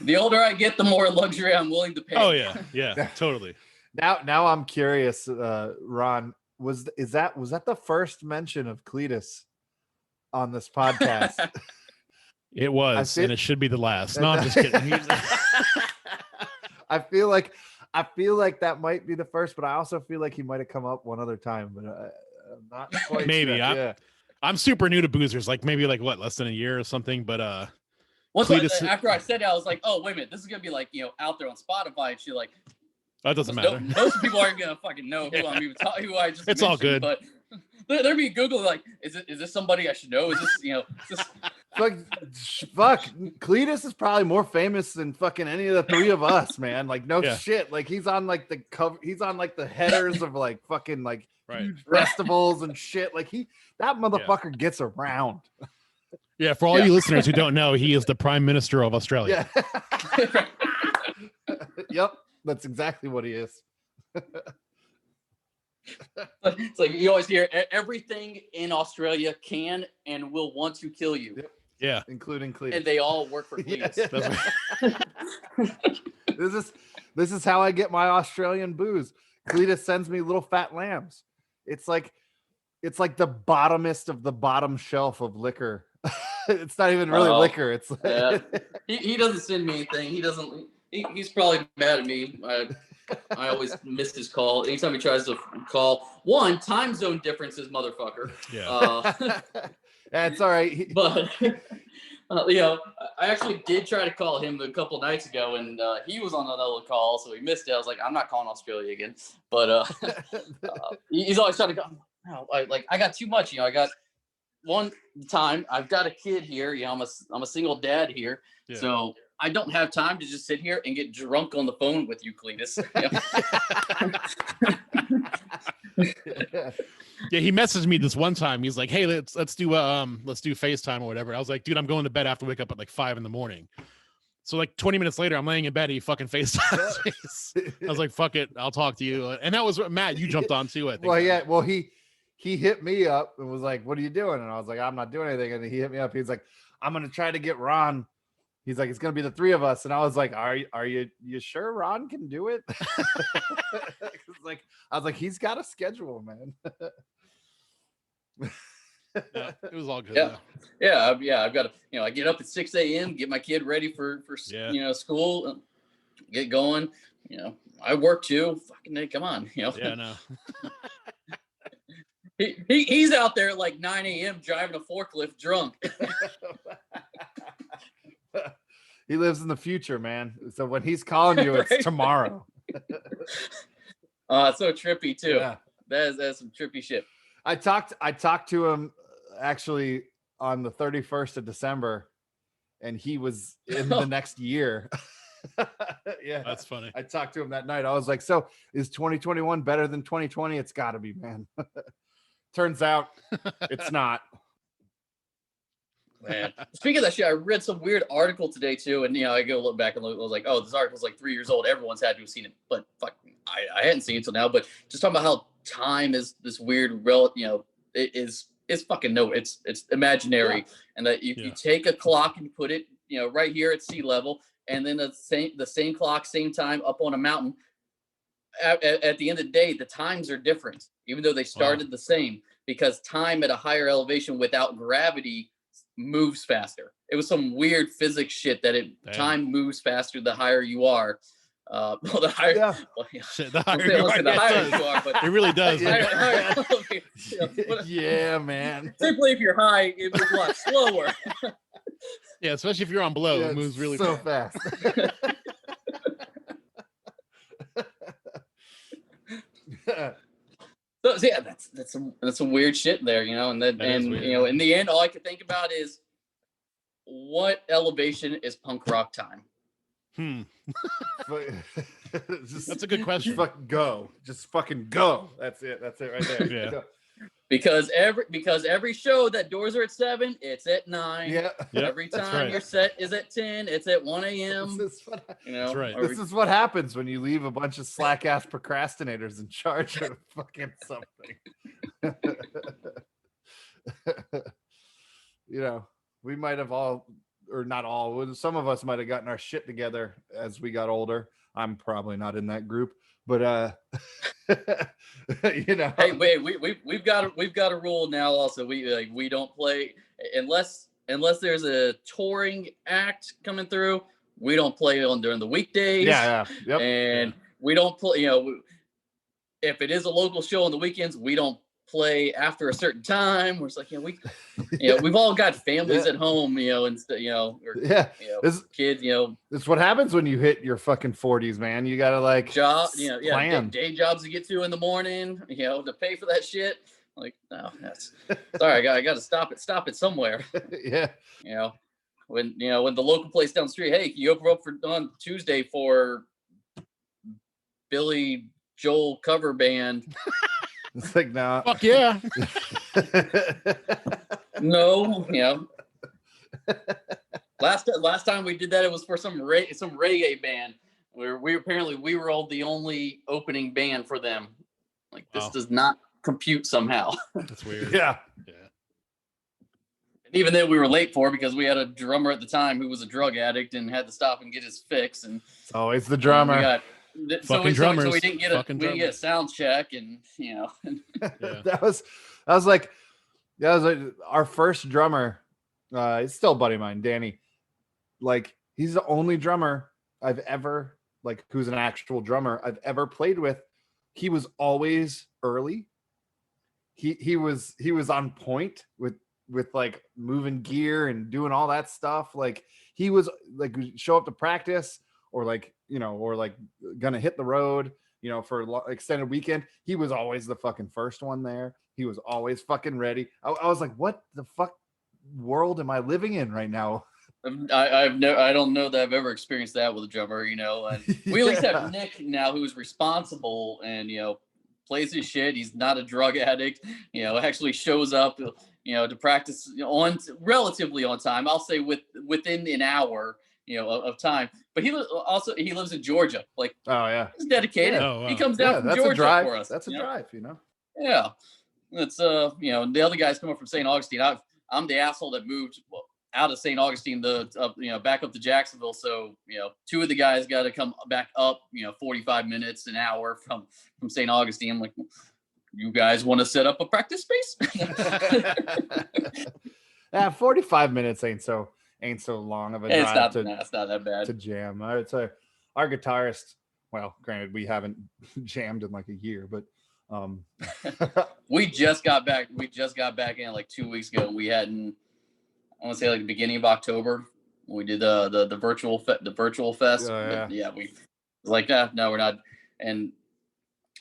the older I get, the more luxury I'm willing to pay. Oh yeah, totally. Now I'm curious, Ron. Was that the first mention of Cletus on this podcast? It was, and it should be the last. No, I'm just kidding. I feel like that might be the first, but I also feel like he might have come up one other time, but I'm not quite maybe. Sure. I'm super new to Boozers, like maybe like less than a year or something. But after I said that, I was like, oh wait a minute, this is gonna be like out there on Spotify and shit. Like, that doesn't matter. Most people aren't gonna fucking know who I'm even talking. Who I just it's all good. But they're be Google like, is this somebody I should know? Is this fuck, Cletus is probably more famous than fucking any of the three of us, man. Like, no shit. Like, he's on like the cover, he's on like the headers of like fucking like huge festivals and shit. Like, that motherfucker gets around. Yeah, for all you listeners who don't know, he is the Prime Minister of Australia. Yep, that's exactly what he is. It's like you always hear everything in Australia can and will want to kill you. Yep. Yeah. Including Cletus. And they all work for Cletus. This is how I get my Australian booze. Cletus sends me little fat lambs. It's like the bottomest of the bottom shelf of liquor. It's not even really liquor. It's he doesn't send me anything. He doesn't. He's probably mad at me. I always miss his call. Anytime he tries to call, one time zone differences, motherfucker. Yeah. That's all right. But I actually did try to call him a couple nights ago, and he was on another call, so he missed it. I was like, I'm not calling Australia again. But he's always trying to go. No, I got too much. I got one time. I've got a kid here. I'm a single dad here, so I don't have time to just sit here and get drunk on the phone with you, Cletus. Yeah, he messaged me this one time. He's like, "Hey, let's do FaceTime or whatever." I was like, "Dude, I'm going to bed. I have to wake up at like 5 a.m." So like 20 minutes later, I'm laying in bed. He fucking FaceTimes me. I was like, "Fuck it, I'll talk to you." And that was what Matt, you jumped on too. I think. Well, yeah. Well, he hit me up and was like, "What are you doing?" And I was like, "I'm not doing anything." And he hit me up. He's like, "I'm gonna try to get Ron." He's like, "It's gonna be the three of us." And I was like, "Are you sure Ron can do it?" I was like, "He's got a schedule, man." Yeah, it was all good. Yeah. I've got to, I get up at 6 a.m., get my kid ready for school, get going. I work too. Fucking come on. Yeah, no. He's out there at like 9 a.m. driving a forklift drunk. He lives in the future, man. So when he's calling you, it's tomorrow. It's so trippy too. Yeah. That's some trippy shit. I talked to him actually on the 31st of December, and he was in the next year. Yeah, that's funny. I talked to him that night. I was like, "So is 2021 better than 2020? It's got to be, man." Turns out it's not. Man, speaking of that shit, I read some weird article today too, and I go look back and look, I was like, "Oh, this article's like 3 years old. Everyone's had to have seen it," but fuck, I hadn't seen it till now. But just talking about how time is this weird, it is fucking it's imaginary, and that you take a clock and put it, right here at sea level, and then the same clock, same time up on a mountain. At the end of the day, the times are different, even though they started the same, because time at a higher elevation without gravity moves faster. It was some weird physics shit that time moves faster the higher you are. The higher, the higher you are, but it really does. Yeah, man. Simply, if you're high, it moves a lot slower. Yeah, especially if you're on blow, it moves really fast. So yeah, that's some weird shit there, and then in the end, all I could think about is what elevation is punk rock time. That's a good question. Just fucking go. That's it right there. Yeah. Because every show that doors are at 7, it's at 9. Yeah. Every time your set is at 10, it's at 1 a.m. That's right. This is what happens when you leave a bunch of slack ass procrastinators in charge of fucking something. We might have all, or not all, some of us might have gotten our shit together as we got older. I'm probably not in that group, but Hey, wait, we've got a rule now. Also, we don't play unless there's a touring act coming through. We don't play on during the weekdays. And we don't play. If it is a local show on the weekends, we don't play after a certain time. We're just like, we've all got families at home, and kids, It's what happens when you hit your fucking 40s, man. You gotta plan. Day jobs to get to in the morning, to pay for that shit. Like, no, that's sorry, I got to stop it somewhere. Yeah. When the local place down the street, hey, can you open up on Tuesday for Billy Joel cover band? It's like, nah. Fuck yeah. No, Last time we did that, it was for some reggae band where we were all the only opening band for them. Like this does not compute somehow. That's weird. Yeah. And even then we were late for it because we had a drummer at the time who was a drug addict and had to stop and get his fix. And It's always the drummer. So we didn't get a sound check, and that was like our first drummer. It's still a buddy of mine, Danny. Like he's the only drummer I've ever who's an actual drummer I've ever played with. He was always early. He was on point with like moving gear and doing all that stuff. Like he was like show up to practice or gonna hit the road, for extended weekend. He was always the fucking first one there. He was always fucking ready. I was like, what the fuck world am I living in right now? I don't know that I've ever experienced that with a drummer, and we at least have Nick now who's responsible and, plays his shit. He's not a drug addict, actually shows up, to practice relatively on time. I'll say within an hour, of time, but he lives in Georgia. Like, oh yeah, he's dedicated. Oh, wow. He comes down from that's Georgia a drive. for us. That's a drive, Yeah. It's the other guys coming from St. Augustine. I'm the asshole that moved out of St. Augustine back up to Jacksonville. So, two of the guys got to come back up, 45 minutes, an hour from St. Augustine. I'm like, you guys want to set up a practice space? 45 minutes ain't so long of a drive. It's not that bad to jam. I would say our guitarist, well, granted we haven't jammed in like a year, but we just got back in like 2 weeks ago. We hadn't, I want to say like the beginning of October. We did the virtual fest. We like that. No, we're not. And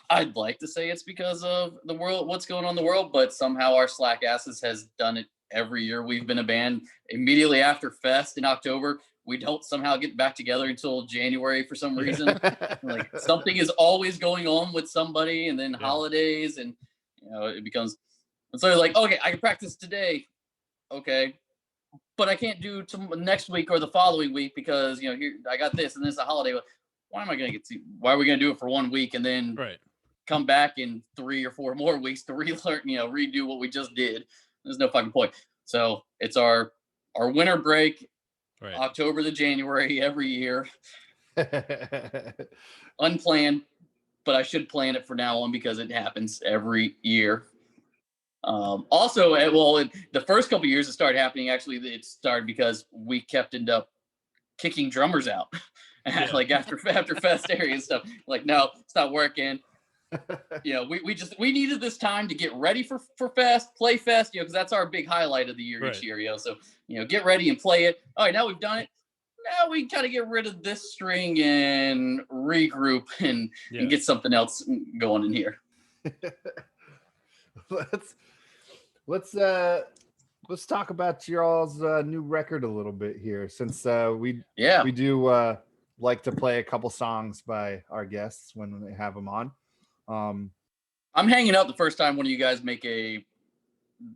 I'd like to say it's because of the world, what's going on in the world, but somehow our slack asses has done it every year we've been a band. Immediately after fest in October, we don't somehow get back together until January for some reason. Like something is always going on with somebody, and then holidays, and it becomes. And so like, okay, I can practice today, okay, but I can't do next week or the following week because here I got this and this is a holiday. Why am I going to why are we going to do it for 1 week and then come back in 3 or 4 more weeks to relearn, redo what we just did? There's no fucking point. So it's our winter break, October to January every year. Unplanned, but I should plan it from now on because it happens every year. Also, the first couple of years it started happening. Actually, it started because we end up kicking drummers out, like after fest area and stuff. Like, no, it's not working. We needed this time to get ready for fest, play fest, because that's our big highlight of the year each year. So get ready and play it. All right, now we've done it. Now we kind of get rid of this string and regroup and get something else going in here. Let's talk about y'all's new record a little bit here, since we do like to play a couple songs by our guests when they have them on. I'm hanging out the first time one of you guys make a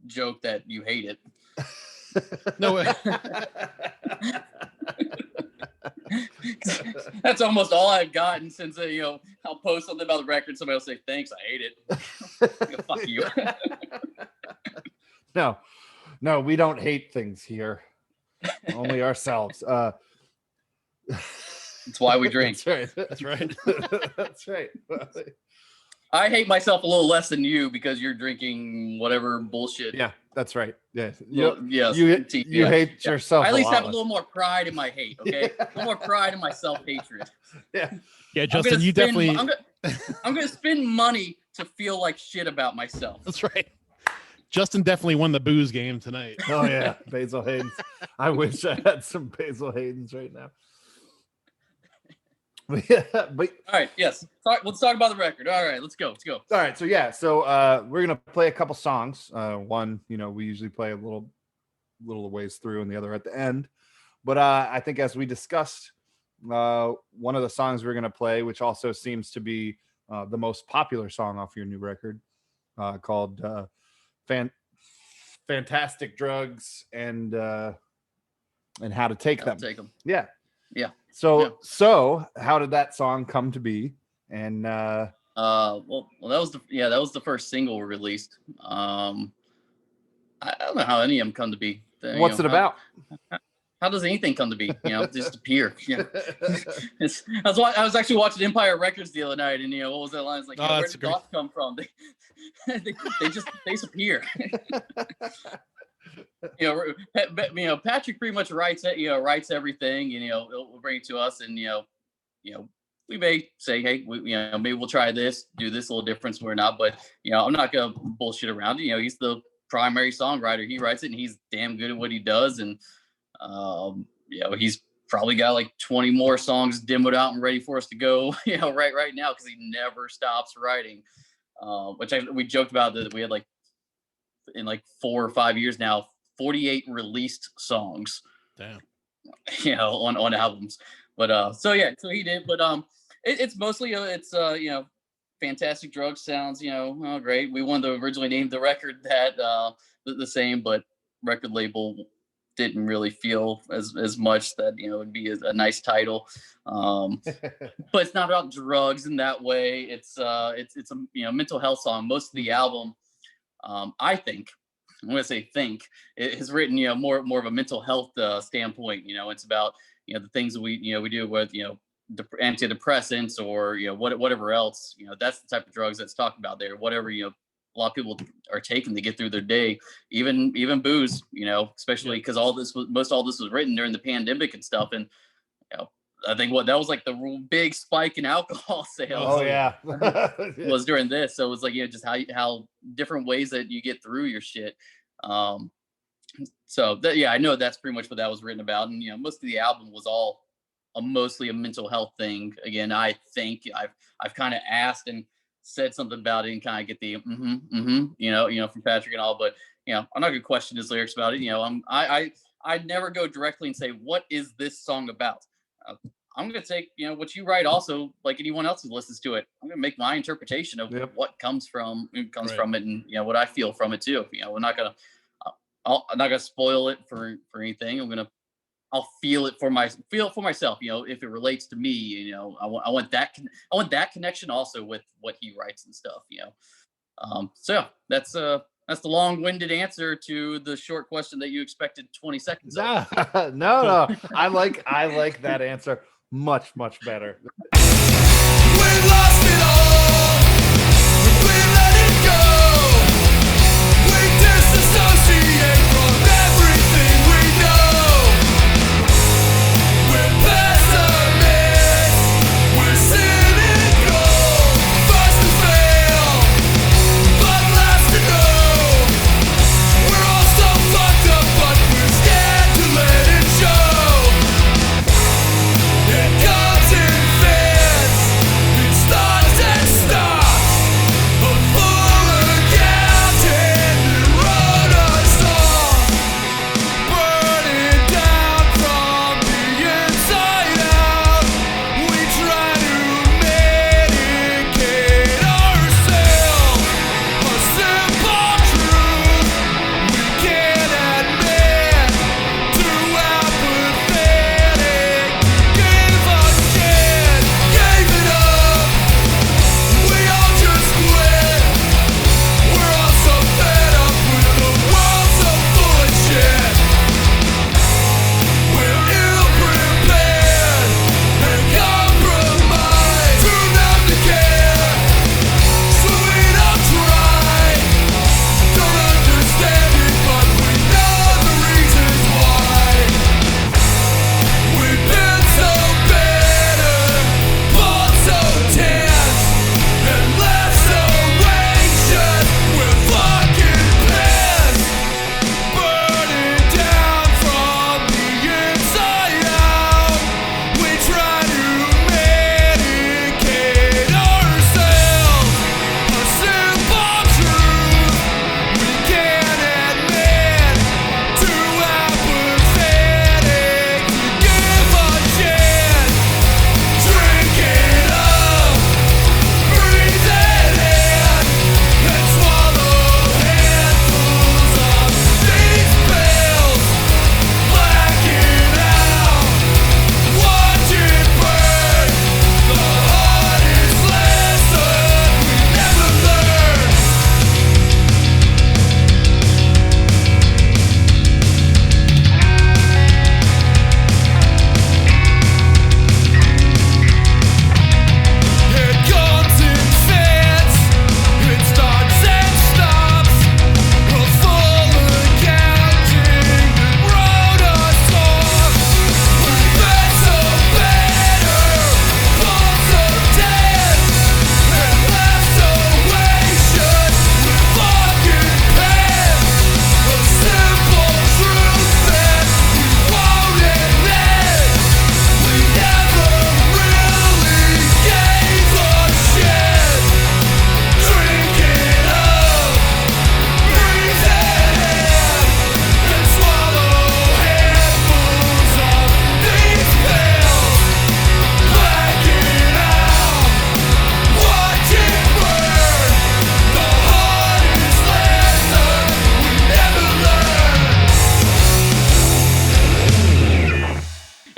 joke that you hate it. No way. That's almost all I've gotten since I'll post something about the record, somebody will say thanks, I hate it. Fuck you. No, we don't hate things here. Only ourselves. That's why we drink. That's right. That's right. I hate myself a little less than you because you're drinking whatever bullshit. Yeah, that's right. Yeah. You hate yourself. I at least have a little more pride in my hate, okay? A little more pride in my self-hatred. Yeah, Justin, you definitely... I'm going to spend money to feel like shit about myself. That's right. Justin definitely won the booze game tonight. Oh, yeah. Basil Hayden's. I wish I had some Basil Hayden's right now. But all right, yes. Let's talk about the record. All right, let's go. All right, so we're gonna play a couple songs. One, we usually play a little ways through, and the other at the end. But I think as we discussed, one of the songs we're gonna play, which also seems to be the most popular song off your new record, called "Fantastic Drugs" and How to Take Them. Take them. Yeah. So how did that song come to be? And That was the first single released. I don't know how any of them come to be. What's it about? How does anything come to be? Just appear. Yeah. I was actually watching Empire Records the other night, and what was that line? It's like, where did thoughts come from? They just disappear. Patrick pretty much writes everything. He'll bring it to us, and we may say, hey, maybe we'll try this, do this a little different, so we're not. But I'm not gonna bullshit around. He's the primary songwriter. He writes it, and he's damn good at what he does. And he's probably got like 20 more songs demoed out and ready for us to go. Right now, because he never stops writing. We joked about that we had like in like 4 or 5 years now, 48 released songs. Damn. On albums. But so he did. But it's mostly Fantastic Drug sounds, great. We wanted to originally name the record that the same, but record label didn't really feel as much that it'd be a nice title. But it's not about drugs in that way. It's a mental health song. Most of the album, I think, I'm gonna say it is written more of a mental health standpoint. It's about the things that we do with antidepressants or whatever else. That's the type of drugs that's talked about there. Whatever a lot of people are taking to get through their day, even booze. Especially because all this was written during the pandemic and stuff. And I think that was like the big spike in alcohol sales. Oh yeah, was during this. So it was like just how different ways that you get through your shit. So I know that's pretty much what that was written about. And most of the album was all mostly a mental health thing. Again, I think I've kind of asked and said something about it and kind of get the from Patrick and all. But I'm not gonna question his lyrics about it. I'd never go directly and say, what is this song about? I'm going to take, what you write also, like anyone else who listens to it. I'm going to make my interpretation of what comes from it and, what I feel from it too. I'm not going to spoil it for anything. I'll feel it for myself, if it relates to me, I want that connection also with what he writes and stuff, So that's the long-winded answer to the short question that you expected 20 seconds of. No. I like that answer much better. We lost it all. We let it go. We disassociate from everything we know. We're pessimists. We're cynical. First to fail, but last to know. We're all so fucked up, but we're scared to let it show. It comes in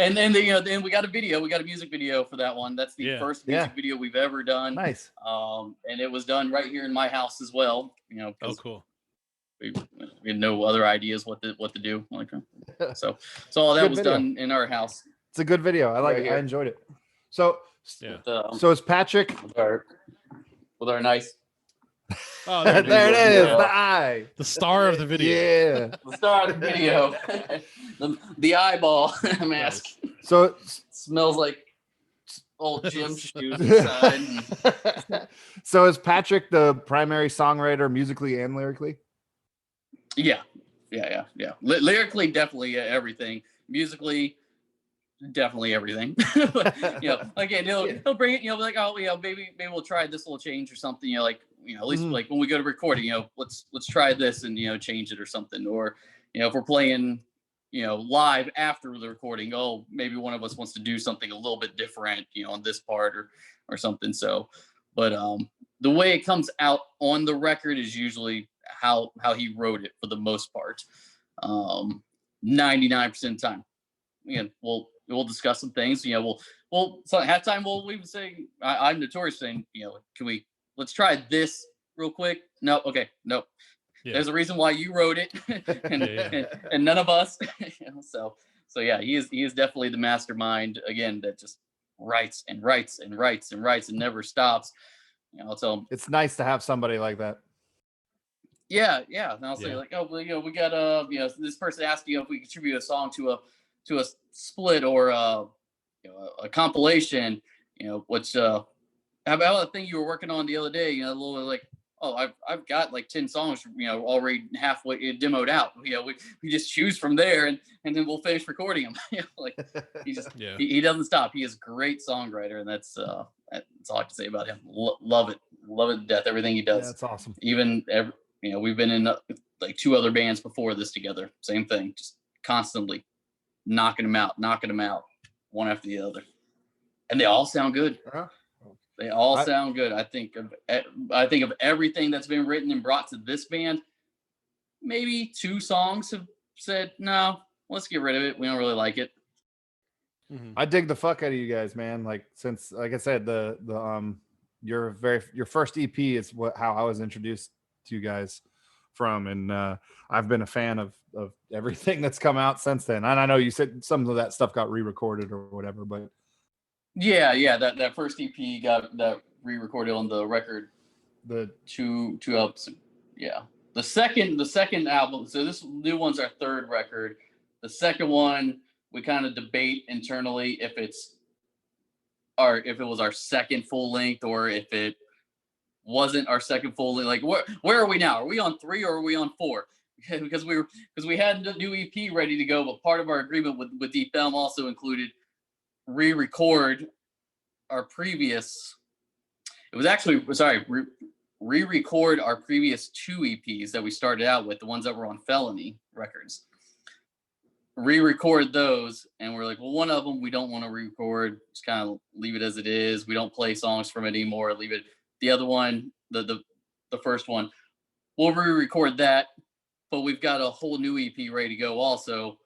and then then we got a video. We got a music video for that one. That's the first music video we've ever done. Nice. And it was done right here in my house as well. Oh, cool. We had no other ideas what to do. So all that was done in our house. It's a good video. I like it. I enjoyed it. So so is Patrick with our nice. Oh, there it is. The eye. The star of the video. Yeah. The star of the video. the eyeball mask. So it smells like old gym shoes inside. So is Patrick the primary songwriter musically and lyrically? Yeah. Lyrically, definitely everything. Musically, definitely everything. Again, he'll bring it. Like, oh, maybe we'll try this little change or something. At least like when we go to recording, let's try this and change it or something. Or if we're playing, live after the recording, maybe one of us wants to do something a little bit different, on this part or something. So, but the way it comes out on the record is usually how he wrote it for the most part. 99% of the time. We'll discuss some things. So halftime we would say I'm notorious saying, let's try this real quick. No, okay, no. Yeah. There's a reason why you wrote it, and none of us. So yeah, he is definitely the mastermind again that just writes and writes and writes and writes and never stops. I'll tell him it's nice to have somebody like that. Yeah. And I'll say we got this person asked if we contribute a song to a split or a compilation. Which how about the thing you were working on the other day? A little like, I've got like 10 songs, already halfway demoed out. We just choose from there and then we'll finish recording them. He just he doesn't stop. He is a great songwriter, and that's all I can say about him. Love it to death. Everything he does. Yeah, that's awesome. Even we've been in like 2 other bands before this together. Same thing, just constantly knocking them out, one after the other, and they all sound good. Uh-huh. They all sound good. I think of everything that's been written and brought to this band. Maybe 2 songs have said, no, let's get rid of it. We don't really like it. Mm-hmm. I dig the fuck out of you guys, man. Like I said, your first EP is how I was introduced to you guys from, and I've been a fan of everything that's come out since then. And I know you said some of that stuff got re-recorded or whatever, but yeah, that first EP got re-recorded on the record. The two albums. Yeah. The second album, so this new one's our 3rd record. The second one, we kind of debate internally if it was our second full length or if it wasn't our second full length. Like where are we now? Are we on 3 or are we on 4? Because we had the new EP ready to go, but part of our agreement with Deep Elm also included re-record our previous. It was actually re-record our previous 2 EPs that we started out with, the ones that were on Felony Records. Re-record those, and we're like, well, one of them we don't want to re-record, just kind of leave it as it is. We don't play songs from it anymore. Leave it. The other one, the first one, we'll re-record that, but we've got a whole new EP ready to go also.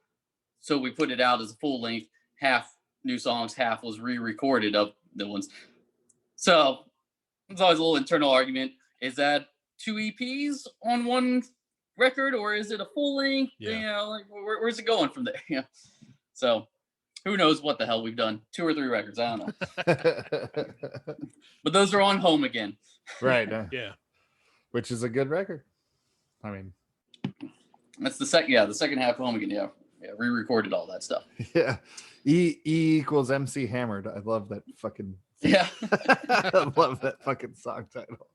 So we put it out as a full length, half new songs, half was re-recorded of the ones. So it's always a little internal argument. Is that 2 EPs on one record, or is it a full length? Where's it going from there? So who knows what the hell we've done? 2 or 3 records, I don't know. But those are on Home Again. Right. Yeah. Which is a good record. I mean, that's the second half of Home Again. Yeah, re-recorded all that stuff. Yeah. E equals MC Hammered. I love that fucking. Yeah. I love that fucking song title.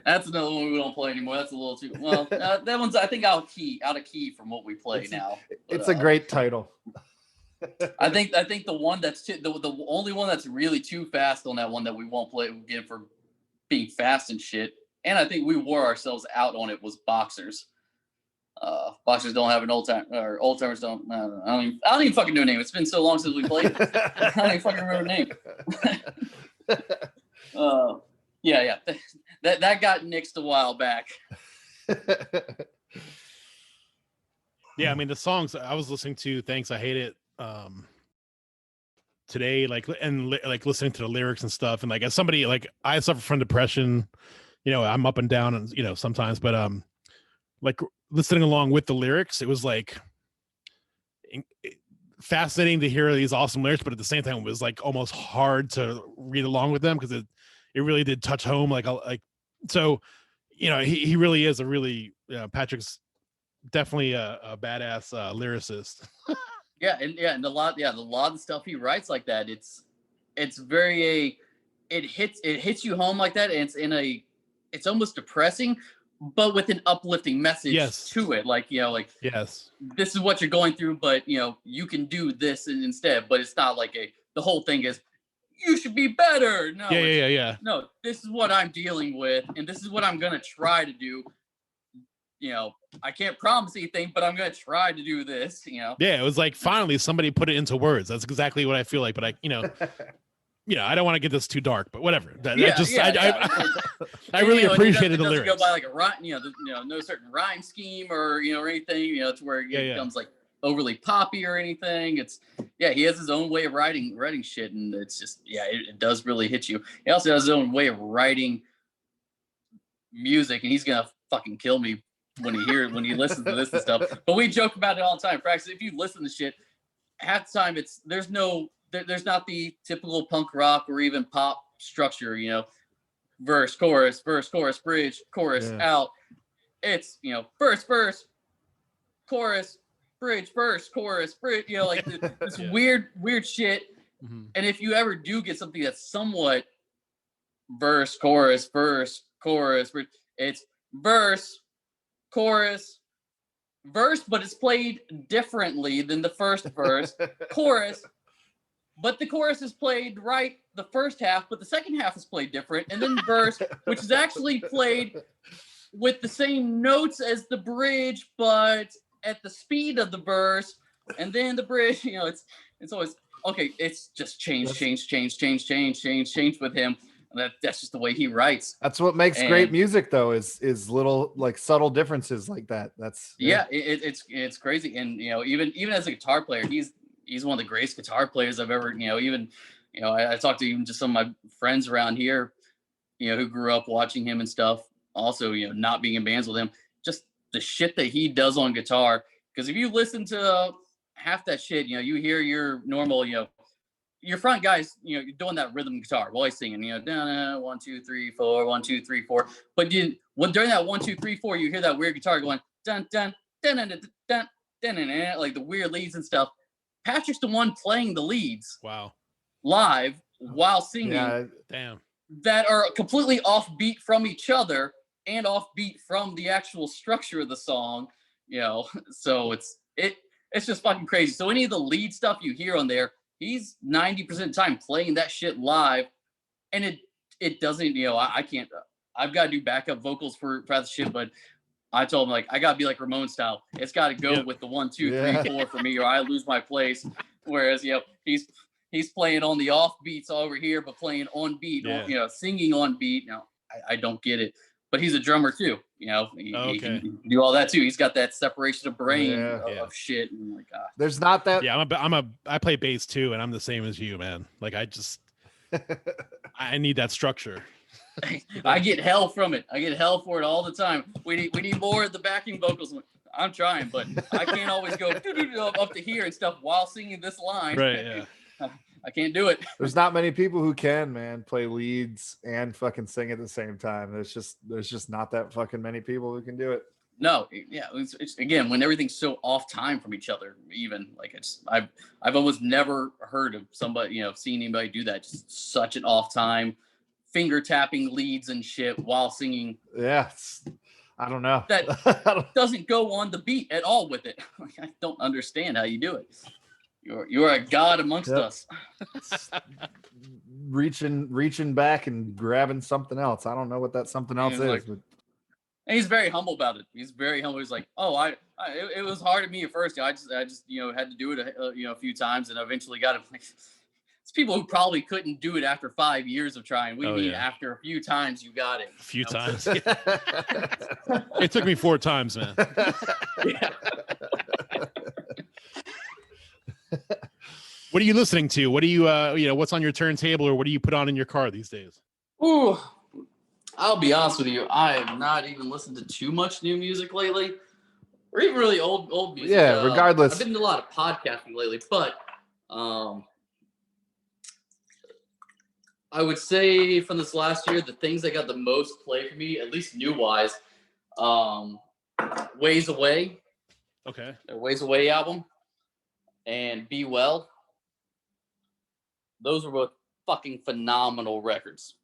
That's another one we don't play anymore. That's a little too well. That one's I think out of key from what we play now. But, it's a great title. I think the one that's the only one that's really too fast on that one that we won't play again for being fast and shit. And I think we wore ourselves out on it was Boxers. Boxers don't have an old timers don't. I don't even fucking know a name. It's been so long since we played. I don't even fucking remember the name. Yeah. That got nixed a while back. Yeah, I mean the songs I was listening to, Thanks I Hate It, today, like like listening to the lyrics and stuff, and like as somebody like I suffer from depression, I'm up and down and sometimes, but like listening along with the lyrics, it was like fascinating to hear these awesome lyrics, but at the same time it was like almost hard to read along with them because it really did touch home like so he really is a really Patrick's definitely a badass lyricist. and a lot of the stuff he writes like that, it's very it hits you home like that, and it's almost depressing, but with an uplifting message Yes. to it, like Yes. this is what you're going through, but you can do this instead. But it's not like the whole thing is you should be better. No, Yeah. no, this is what I'm dealing with, and this is what I'm gonna try to do. I can't promise anything, but I'm gonna try to do this. Yeah, it was like finally somebody put it into words. That's exactly what I feel like. But I don't want to get this too dark, but whatever. I really appreciated the lyrics. Go by like a rhyme, no certain rhyme scheme or anything, to where it becomes like overly poppy or anything. He has his own way of writing shit, and it's just it does really hit you. He also has his own way of writing music, and he's gonna fucking kill me when he listens to this and stuff. But we joke about it all the time. Practice, if you listen to shit, half the time there's not the typical punk rock or even pop structure, verse, chorus, bridge, chorus, out. It's, verse, chorus, bridge, verse, chorus, bridge, like this weird shit. Mm-hmm. And if you ever do get something that's somewhat verse, chorus, bridge, it's verse, chorus, verse, but it's played differently than the first verse, chorus, but the chorus is played right the first half, but the second half is played different, and then verse, which is actually played with the same notes as the bridge, but at the speed of the verse, and then the bridge, it's always okay. It's just change with him. That's just the way he writes. That's what makes great music, though, is little like subtle differences like that. That's it's crazy. And even as a guitar player, he's one of the greatest guitar players I've ever I talked to even just some of my friends around here, who grew up watching him and stuff. Also, not being in bands with him, just the shit that he does on guitar. Because if you listen to half that shit, you hear your normal, your front guys, you're doing that rhythm guitar while he's singing, down 1 2 3 4 1 2 3 4. But when during that 1 2 3 4, you hear that weird guitar going dun dun dun dun dun dun dun, dun, like the weird leads and stuff. Patrick's the one playing the leads. Wow. Live while singing. Yeah, damn. That are completely offbeat from each other and offbeat from the actual structure of the song. So it's just fucking crazy. So any of the lead stuff you hear on there, he's 90% of the time playing that shit live, and it doesn't, I can't, I've got to do backup vocals for that shit, but I told him, like, I got to be like Ramon style. It's got to go with the 1 2 3 4 for me, or I lose my place. Whereas, he's playing on the off beats over here, but playing on beat, singing on beat. Now, I don't get it, but he's a drummer too. He can do all that too. He's got that separation of brain of shit. And like, there's not that. Yeah, I play bass too, and I'm the same as you, man. Like I need that structure. I get hell from it. I get hell for it all the time. We need more of the backing vocals. I'm trying, but I can't always go up to here and stuff while singing this line. Right. Yeah. I can't do it. There's not many people who can, man, play leads and fucking sing at the same time. There's just not that fucking many people who can do it. No, yeah, it's again, when everything's so off time from each other, even like I've almost never heard of somebody, seen anybody do that. Just such an off time, finger tapping leads and shit while singing. Yeah, I don't know. That doesn't go on the beat at all with it. I don't understand how you do it. You're a god amongst us. reaching back and grabbing something else. I don't know what that something else is. But... And he's very humble about it. He's very humble. He's like, oh, it was hard at me at first. I just had to do it a few times, and eventually got it. it's people who probably couldn't do it after 5 years of trying. We mean yeah. after a few times you got it. A few you know? times. It took me 4 times, man. Yeah. What are you listening to? What do you what's on your turntable, or what do you put on in your car these days? Ooh, I'll be honest with you. I have not even listened to too much new music lately, or even really old music. Yeah, regardless. I've been to a lot of podcasting lately, but I would say from this last year, the things that got the most play for me, at least new wise, Ways Away, Okay. their Ways Away album, and Be Well. Those were both fucking phenomenal records.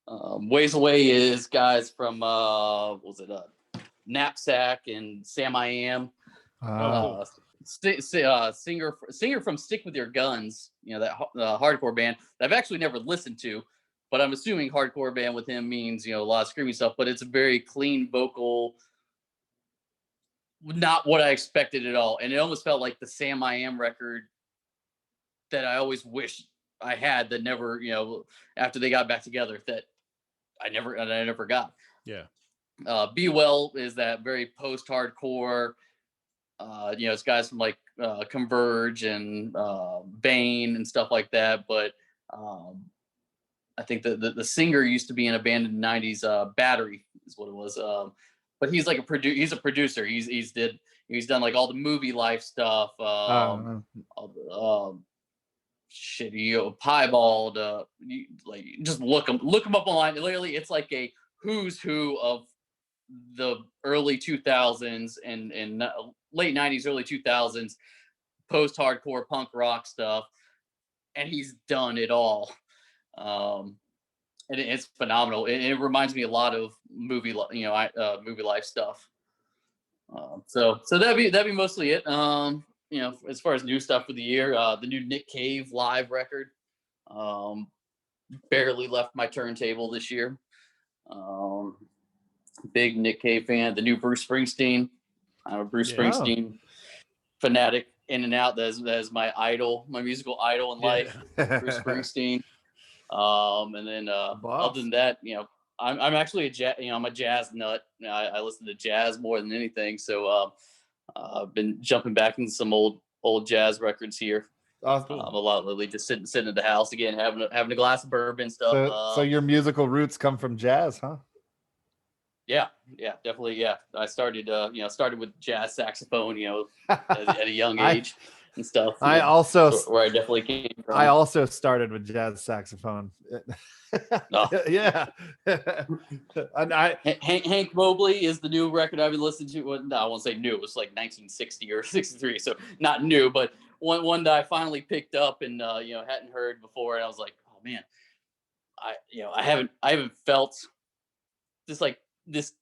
Ways Away is guys from Knapsack and Sam I Am. Oh, Singer from Stick With Your Guns, you know, that hardcore band that I've actually never listened to, but I'm assuming hardcore band with him means, you know, a lot of screaming stuff, but it's a very clean vocal, not what I expected at all. And it almost felt like the Sam I Am record that I always wished I had, that never, you know, after they got back together, that I never got. Yeah. Be Well is that very post-hardcore, you know, it's guys from like Converge and Bane and stuff like that. But I think the singer used to be in a band in the 90s, Battery is what it was. But he's like he's a producer. He's done like all the movie life stuff. Shit, Piebald, like just look him up online. Literally, it's like a who's who of the early 2000s and late 90s, early 2000s, post-hardcore punk rock stuff, and he's done it all. And it's phenomenal. It reminds me a lot of movie life stuff. So that'd be mostly it. You know, as far as new stuff for the year, the new Nick Cave live record, barely left my turntable this year. Big Nick Cave fan. The new Bruce Springsteen. I'm a Bruce Springsteen fanatic, in and out. That is my idol, my musical idol in life, Bruce Springsteen. And then other than that, you know, I'm actually I'm a jazz nut. You know, I listen to jazz more than anything. So I've been jumping back into some old jazz records here. Awesome. A lot lately, just sitting in the house again, having a glass of bourbon stuff. So your musical roots come from jazz, huh? Yeah, definitely. Yeah, I started with jazz saxophone, you know, at a young age and stuff. I know, also where I definitely came from. I also started with jazz saxophone. Oh. Yeah. And Hank Mobley is the new record I've been listening to. Well, no, I won't say new. It was like 1960 or 63, so not new, but one that I finally picked up and you know, hadn't heard before, and I was like, oh man, I haven't felt this like this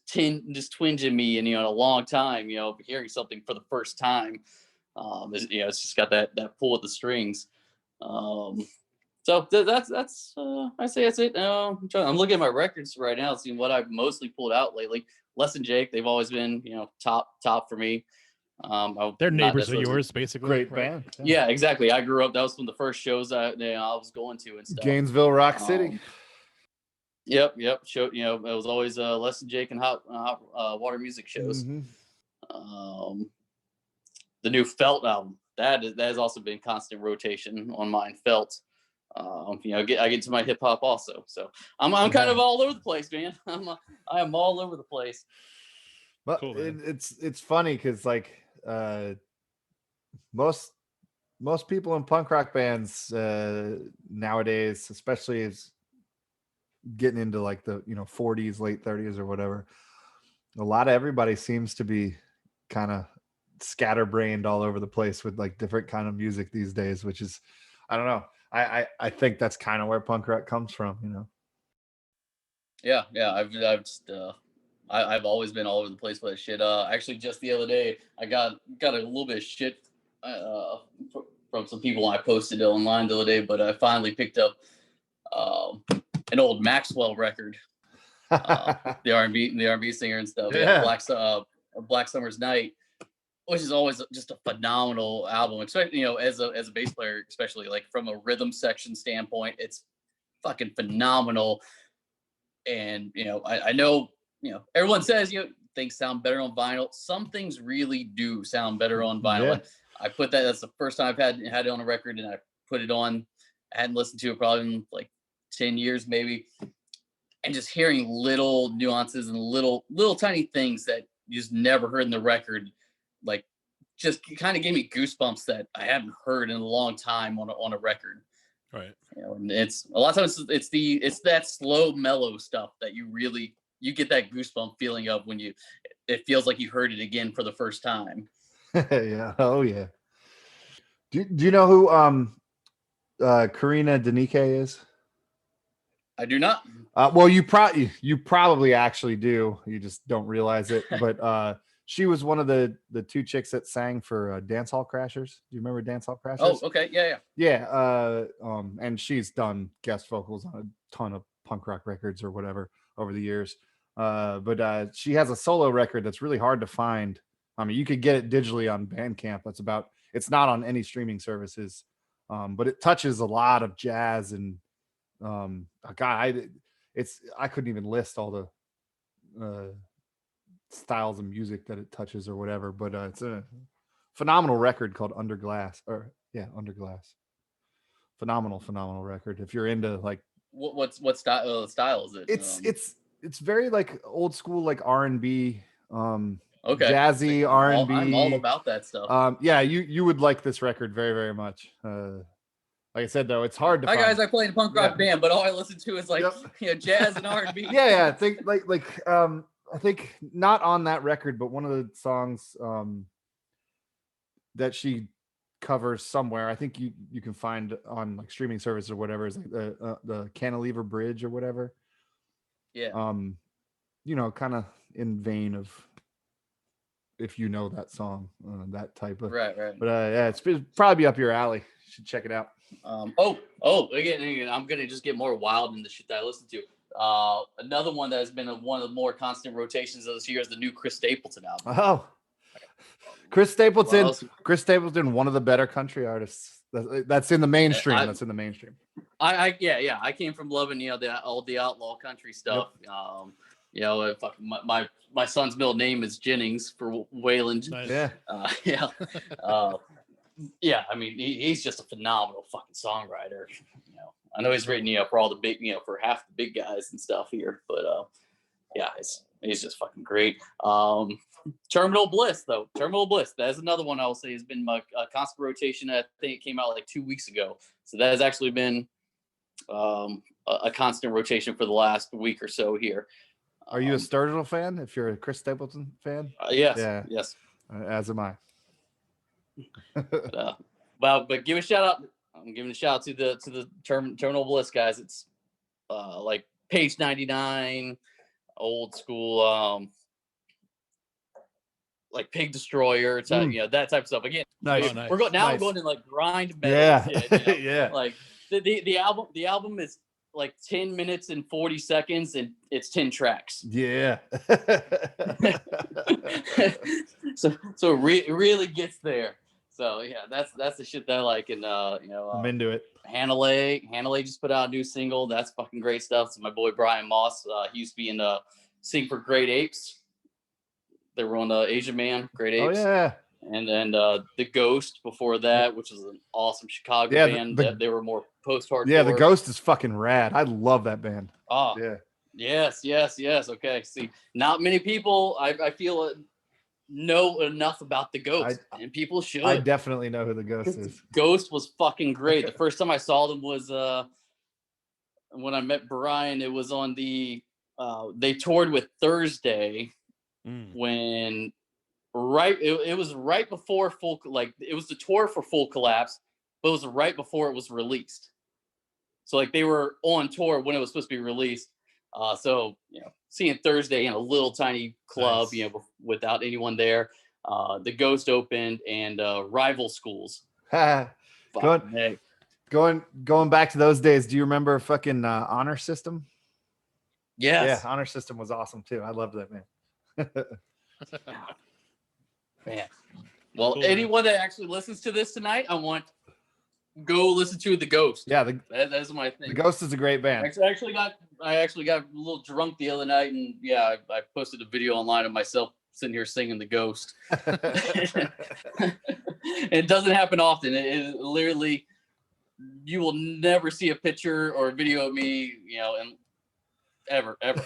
twinge in me in, you know, in a long time. You know, hearing something for the first time, you know, it's just got that pull at the strings. So that's I say that's it. I'm looking at my records right now, seeing what I've mostly pulled out lately. Les and Jake, they've always been, you know, top for me. They're neighbors of yours, basically. great band. Yeah, exactly. I grew up. That was one of the first shows I was going to and stuff. Gainesville, Rock City. Yep. Show, you know, it was always Les and Jake and hot water music shows. Mm-hmm. The new Felt album that has also been constant rotation on mine. Felt. You know, I get into my hip hop also, so I'm kind of all over the place, man. I am all over the place. But cool, it's funny because like most people in punk rock bands nowadays, especially as getting into like the 40s, late 30s or whatever, a lot of everybody seems to be kind of scatterbrained all over the place with like different kind of music these days, which is, I don't know. I think that's kind of where punk rock comes from, you know. Yeah. I've always been all over the place with that shit. Actually, just the other day, I got a little bit of shit from some people I posted online the other day, but I finally picked up an old Maxwell record, the R&B singer and stuff. Yeah. Black Summer's Night. which is always just a phenomenal album, especially as a bass player, especially like from a rhythm section standpoint, it's fucking phenomenal. And I know everyone says things sound better on vinyl. Some things really do sound better on vinyl. Yeah. And I put that's the first time I've had it on a record, and I put it on. I hadn't listened to it probably in like 10 years maybe, and just hearing little nuances and little tiny things that you just never heard in the record, like just kind of gave me goosebumps that I hadn't heard in a long time on a record. Right. And it's a lot of times it's that slow mellow stuff that you get that goosebump feeling of when it feels like you heard it again for the first time. Yeah. Oh yeah. Do you know who Karina Denike is? I do not. Well, you probably actually do. You just don't realize it. But she was one of the two chicks that sang for Dance Hall Crashers. Do you remember Dance Hall Crashers? Oh, okay, yeah. Yeah. And she's done guest vocals on a ton of punk rock records or whatever over the years. But she has a solo record that's really hard to find. I mean, you could get it digitally on Bandcamp. It's not on any streaming services. But it touches a lot of jazz and God, I couldn't even list all the styles of music that it touches or whatever, but it's a phenomenal record called Under Glass. Phenomenal record. If you're into like What style is it? It's very like old school, like R&B, Okay, jazzy R&B. I'm all about that stuff. Yeah, you would like this record very, very much. Like I said, though, it's hard to Hi find. guys, I play in a punk rock band, but all I listen to is like jazz and R&B. Yeah. I think I think not on that record, but one of the songs that she covers somewhere, I think you can find on like streaming service or whatever, is like the Cantilever Bridge or whatever. Yeah. Kind of in vein of, if you know that song, that type of right. But yeah, it's probably up your alley. You should check it out. Again, I'm gonna just get more wild in the shit that I listen to. Another one that has been one of the more constant rotations of this year is the new Chris Stapleton album. Oh, Chris Stapleton, one of the better country artists. That's in the mainstream. I came from loving all the outlaw country stuff. Yep. My son's middle name is Jennings for Wayland. Nice. Yeah. I mean, he's just a phenomenal fucking songwriter. I know he's written for all the big, for half the big guys and stuff here, but he's just fucking great. Terminal Bliss. That is another one I will say has been my constant rotation. I think it came out like 2 weeks ago, so that has actually been a constant rotation for the last week or so here. Are you a Sturgill fan? If you're a Chris Stapleton fan? Yes. Yeah. Yes. As am I. But give a shout out. I'm giving a shout out to the Terminal Bliss guys. It's like page 99, old school, like Pig Destroyer, type, that type of stuff. Again, nice. We're going in like grind metal. Yeah. Yeah. Like the album is like 10 minutes and 40 seconds, and it's 10 tracks. Yeah. so it really gets there. So yeah, that's the shit that I like. And I'm into it. Hanalei just put out a new single. That's fucking great stuff. So my boy Brian Moss, he used to be in Sing for Great Apes. They were on Asian Man, Great Apes. Oh yeah. And then The Ghost before that, which is an awesome Chicago band. They were more post-hardcore. Yeah, The Ghost is fucking rad. I love that band. Oh yeah. Yes. Okay. See, not many people I feel know enough about The Ghost, and people should. I definitely know who The Ghost is. Ghost was fucking great. The first time I saw them was when I met Brian. It was on the they toured with Thursday when it was right before it was the tour for Full Collapse, but it was right before it was released. So like they were on tour when it was supposed to be released. So seeing Thursday in a little tiny club, Nice. Without anyone there. The Ghost opened, and Rival Schools. Going back to those days, do you remember fucking Honor System? Yes. Yeah, Honor System was awesome too. I loved that, man. Man, Well, Cool. anyone that actually listens to this tonight, I want go listen to The Ghost. Yeah, That's my thing. the Ghost is a great band. I actually got a little drunk the other night, and yeah, I posted a video online of myself sitting here singing The Ghost. It doesn't happen often. It literally, you will never see a picture or a video of me, and ever. And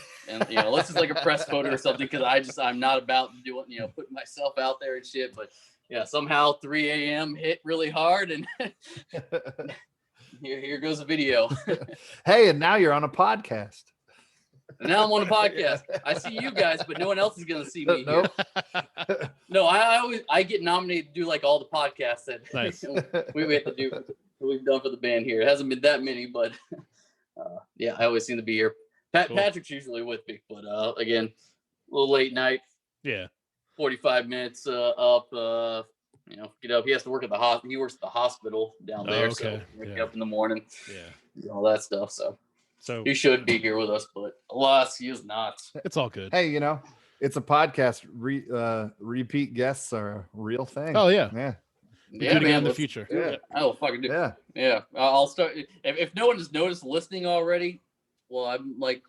unless it's like a press photo or something, because I'm not about doing, putting myself out there and shit. But yeah, somehow 3 a.m. hit really hard, and here goes a video. Hey, and now you're on a podcast. And now I'm on a podcast. I see you guys, but no one else is gonna see me. Nope. No, I get nominated to do like all the podcasts that Nice. we have to do. We've done for the band here. It hasn't been that many, but yeah, I always seem to be here. Cool. Patrick's usually with me, but again, a little late night. Yeah. 45 minutes up. Get up. He has to work at the hospital. He works at the hospital down there. okay. So wake Yeah. up in the morning, Yeah. all that stuff. So So he should be here with us, but alas, he is not. it's all good. Hey, it's a podcast. Repeat guests are a real thing. Oh yeah. Yeah. We Yeah, do it again in the let's future. do it. I'll fucking do it. Yeah. Yeah, I'll start. If no one has noticed listening already, well, I'm like,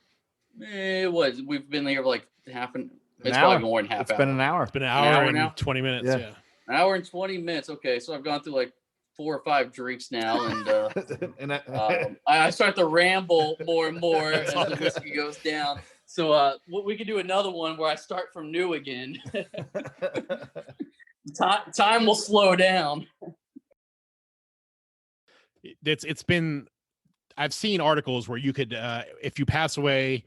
we've been here for like half an. It's hour. probably more than half. It's been an hour. It's been an An hour hour and now? 20 minutes. Yeah. Yeah. An hour and 20 minutes. Okay, so I've gone through like 4 or 5 drinks now, and And I start to ramble more and more as the whiskey goes down. So we could do another one where I start from new again. Time will slow down. It's been, I've seen articles where you could if you pass away,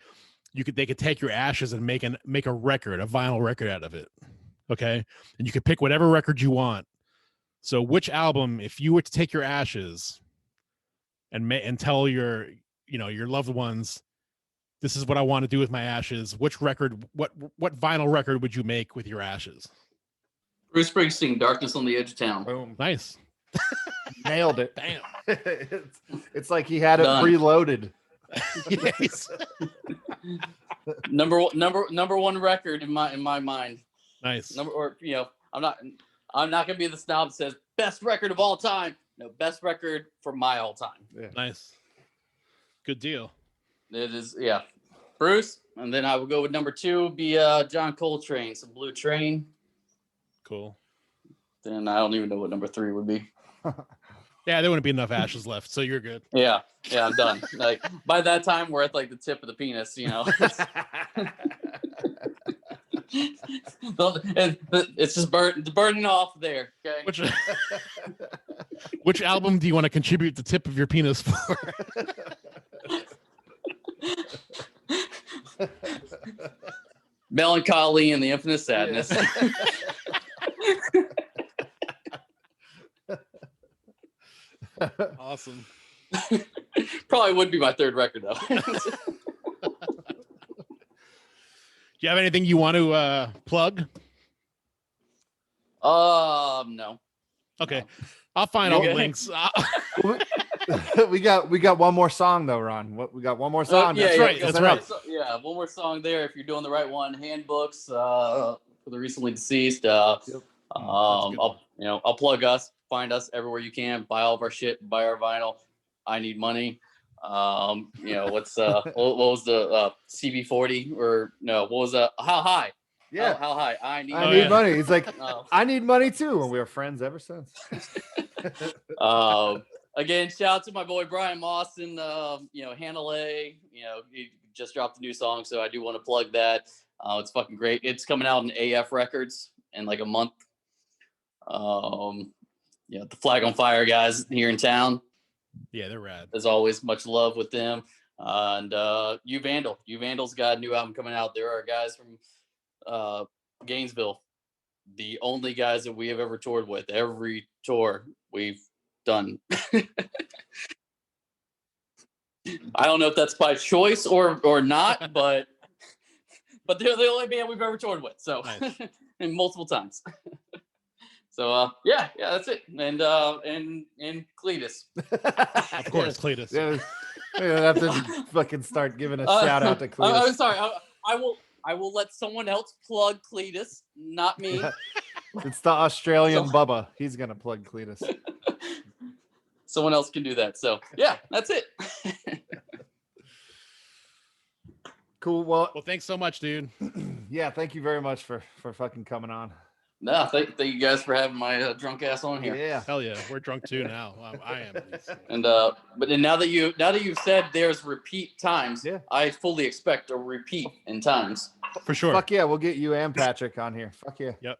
they could take your ashes and make a record, a vinyl record out of it. Okay. And you could pick whatever record you want. So which album, if you were to take your ashes and tell your loved ones, this is what I want to do with my ashes, which record, what vinyl record would you make with your ashes? Bruce Springsteen, Darkness on the Edge of Town. Boom. Nice. Nailed it. Damn. It's like he had it Done. preloaded. Yes. Number one record in my mind. Nice. I'm not gonna be the snob that says best record of all time. No, best record for my all time. Nice. Good deal. It is, yeah. Bruce, and then I would go with number 2 be John Coltrane, some Blue Train. Cool. Then I don't even know what number 3 would be. Yeah, there wouldn't be enough ashes left, so you're good. Yeah, I'm done. Like by that time, we're at like the tip of the penis. It's just burning off there. Okay. Which album do you want to contribute the tip of your penis for? Melancholy and the Infinite Sadness. Awesome. Probably would be my 3rd record though. Do you have anything you want to plug? No. Okay. I'll find all the Okay. links. we got one more song though, Ron. We got one more song. Yeah, That's right. yeah, That's right. Yeah, one more song there if you're doing the right one. Handbooks for the recently deceased. good. I'll plug us. Find us everywhere you can. Buy all of our shit. Buy our vinyl. I need money. What's what was the CB40 or no? What was how high? Yeah. How high? I need. I need money. He's like, Oh. I need money too, and we are friends ever since. Again, shout out to my boy Brian Mawson. Hannah Lay. He just dropped a new song, so I do want to plug that. It's fucking great. It's coming out in AF Records in like a month. The Flag on Fire guys here in town. Yeah, they're rad. As always, much love with them. And U Vandal. U Vandal's got a new album coming out. There are guys from Gainesville, the only guys that we have ever toured with. Every tour we've done. I don't know if that's by choice or not, but they're the only band we've ever toured with. So Nice. and multiple times. So yeah, that's it. And Cletus. Of course, Cletus. Yeah, we don't have to fucking start giving a shout out to Cletus. I'm sorry. I will let someone else plug Cletus, not me. It's the Australian So- Bubba. He's gonna plug Cletus. Someone else can do that. So yeah, that's it. Cool. Well, Well, thanks so much, dude. yeah. Thank you very much for fucking coming on. No, thank you guys for having my drunk ass on here. Yeah. Hell yeah, we're drunk too now. I am. At least. And but then now that you've said there's repeat times, Yeah. I fully expect a repeat in times. For sure. Fuck yeah. We'll get you and Patrick on here. Fuck yeah. Yep.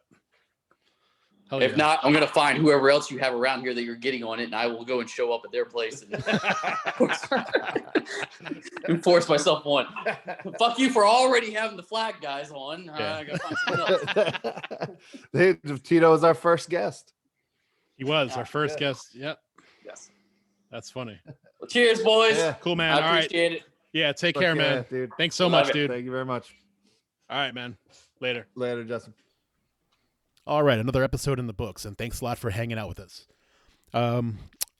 Hell If yeah. not, I'm gonna find whoever else you have around here that you're getting on it, and I will go and show up at their place and force myself on. Fuck you for already having the flag guys on. Yeah. I gotta find someone else. Dude, Tito was our first guest. He was our first guest. Yep. Yes. That's funny. Well, cheers, boys. Yeah. Cool, man. I All right. appreciate it. Yeah. Take Fuck care, yeah, man. dude. Thanks so Love much, it. dude. Thank you very much. All right, man. Later. Later, Justin. All right, another episode in the books, and thanks a lot for hanging out with us.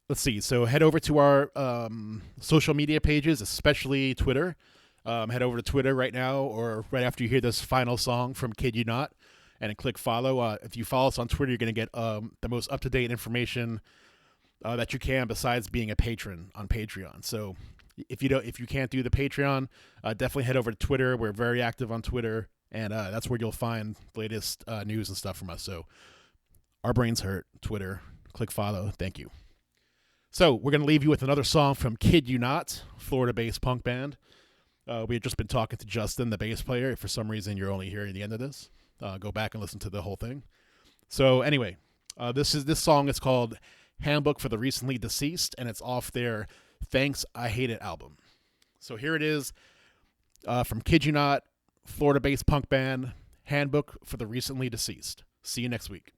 Let's see. So head over to our social media pages, especially Twitter. Head over to Twitter right now, or right after you hear this final song from Kid You Not, and click follow. If you follow us on Twitter, you're going to get the most up-to-date information that you can, besides being a patron on Patreon. So if you can't do the Patreon, definitely head over to Twitter. We're very active on Twitter. And that's where you'll find the latest news and stuff from us. So Our Brains Hurt, Twitter, click follow. Thank you. So we're going to leave you with another song from Kid You Not, Florida-based punk band. We had just been talking to Justin, the bass player. If for some reason you're only hearing the end of this, go back and listen to the whole thing. So anyway, this song is called Handbook for the Recently Deceased, and it's off their Thanks I Hate It album. So here it is from Kid You Not, Florida-based punk band, Handbook for the Recently Deceased. See you next week.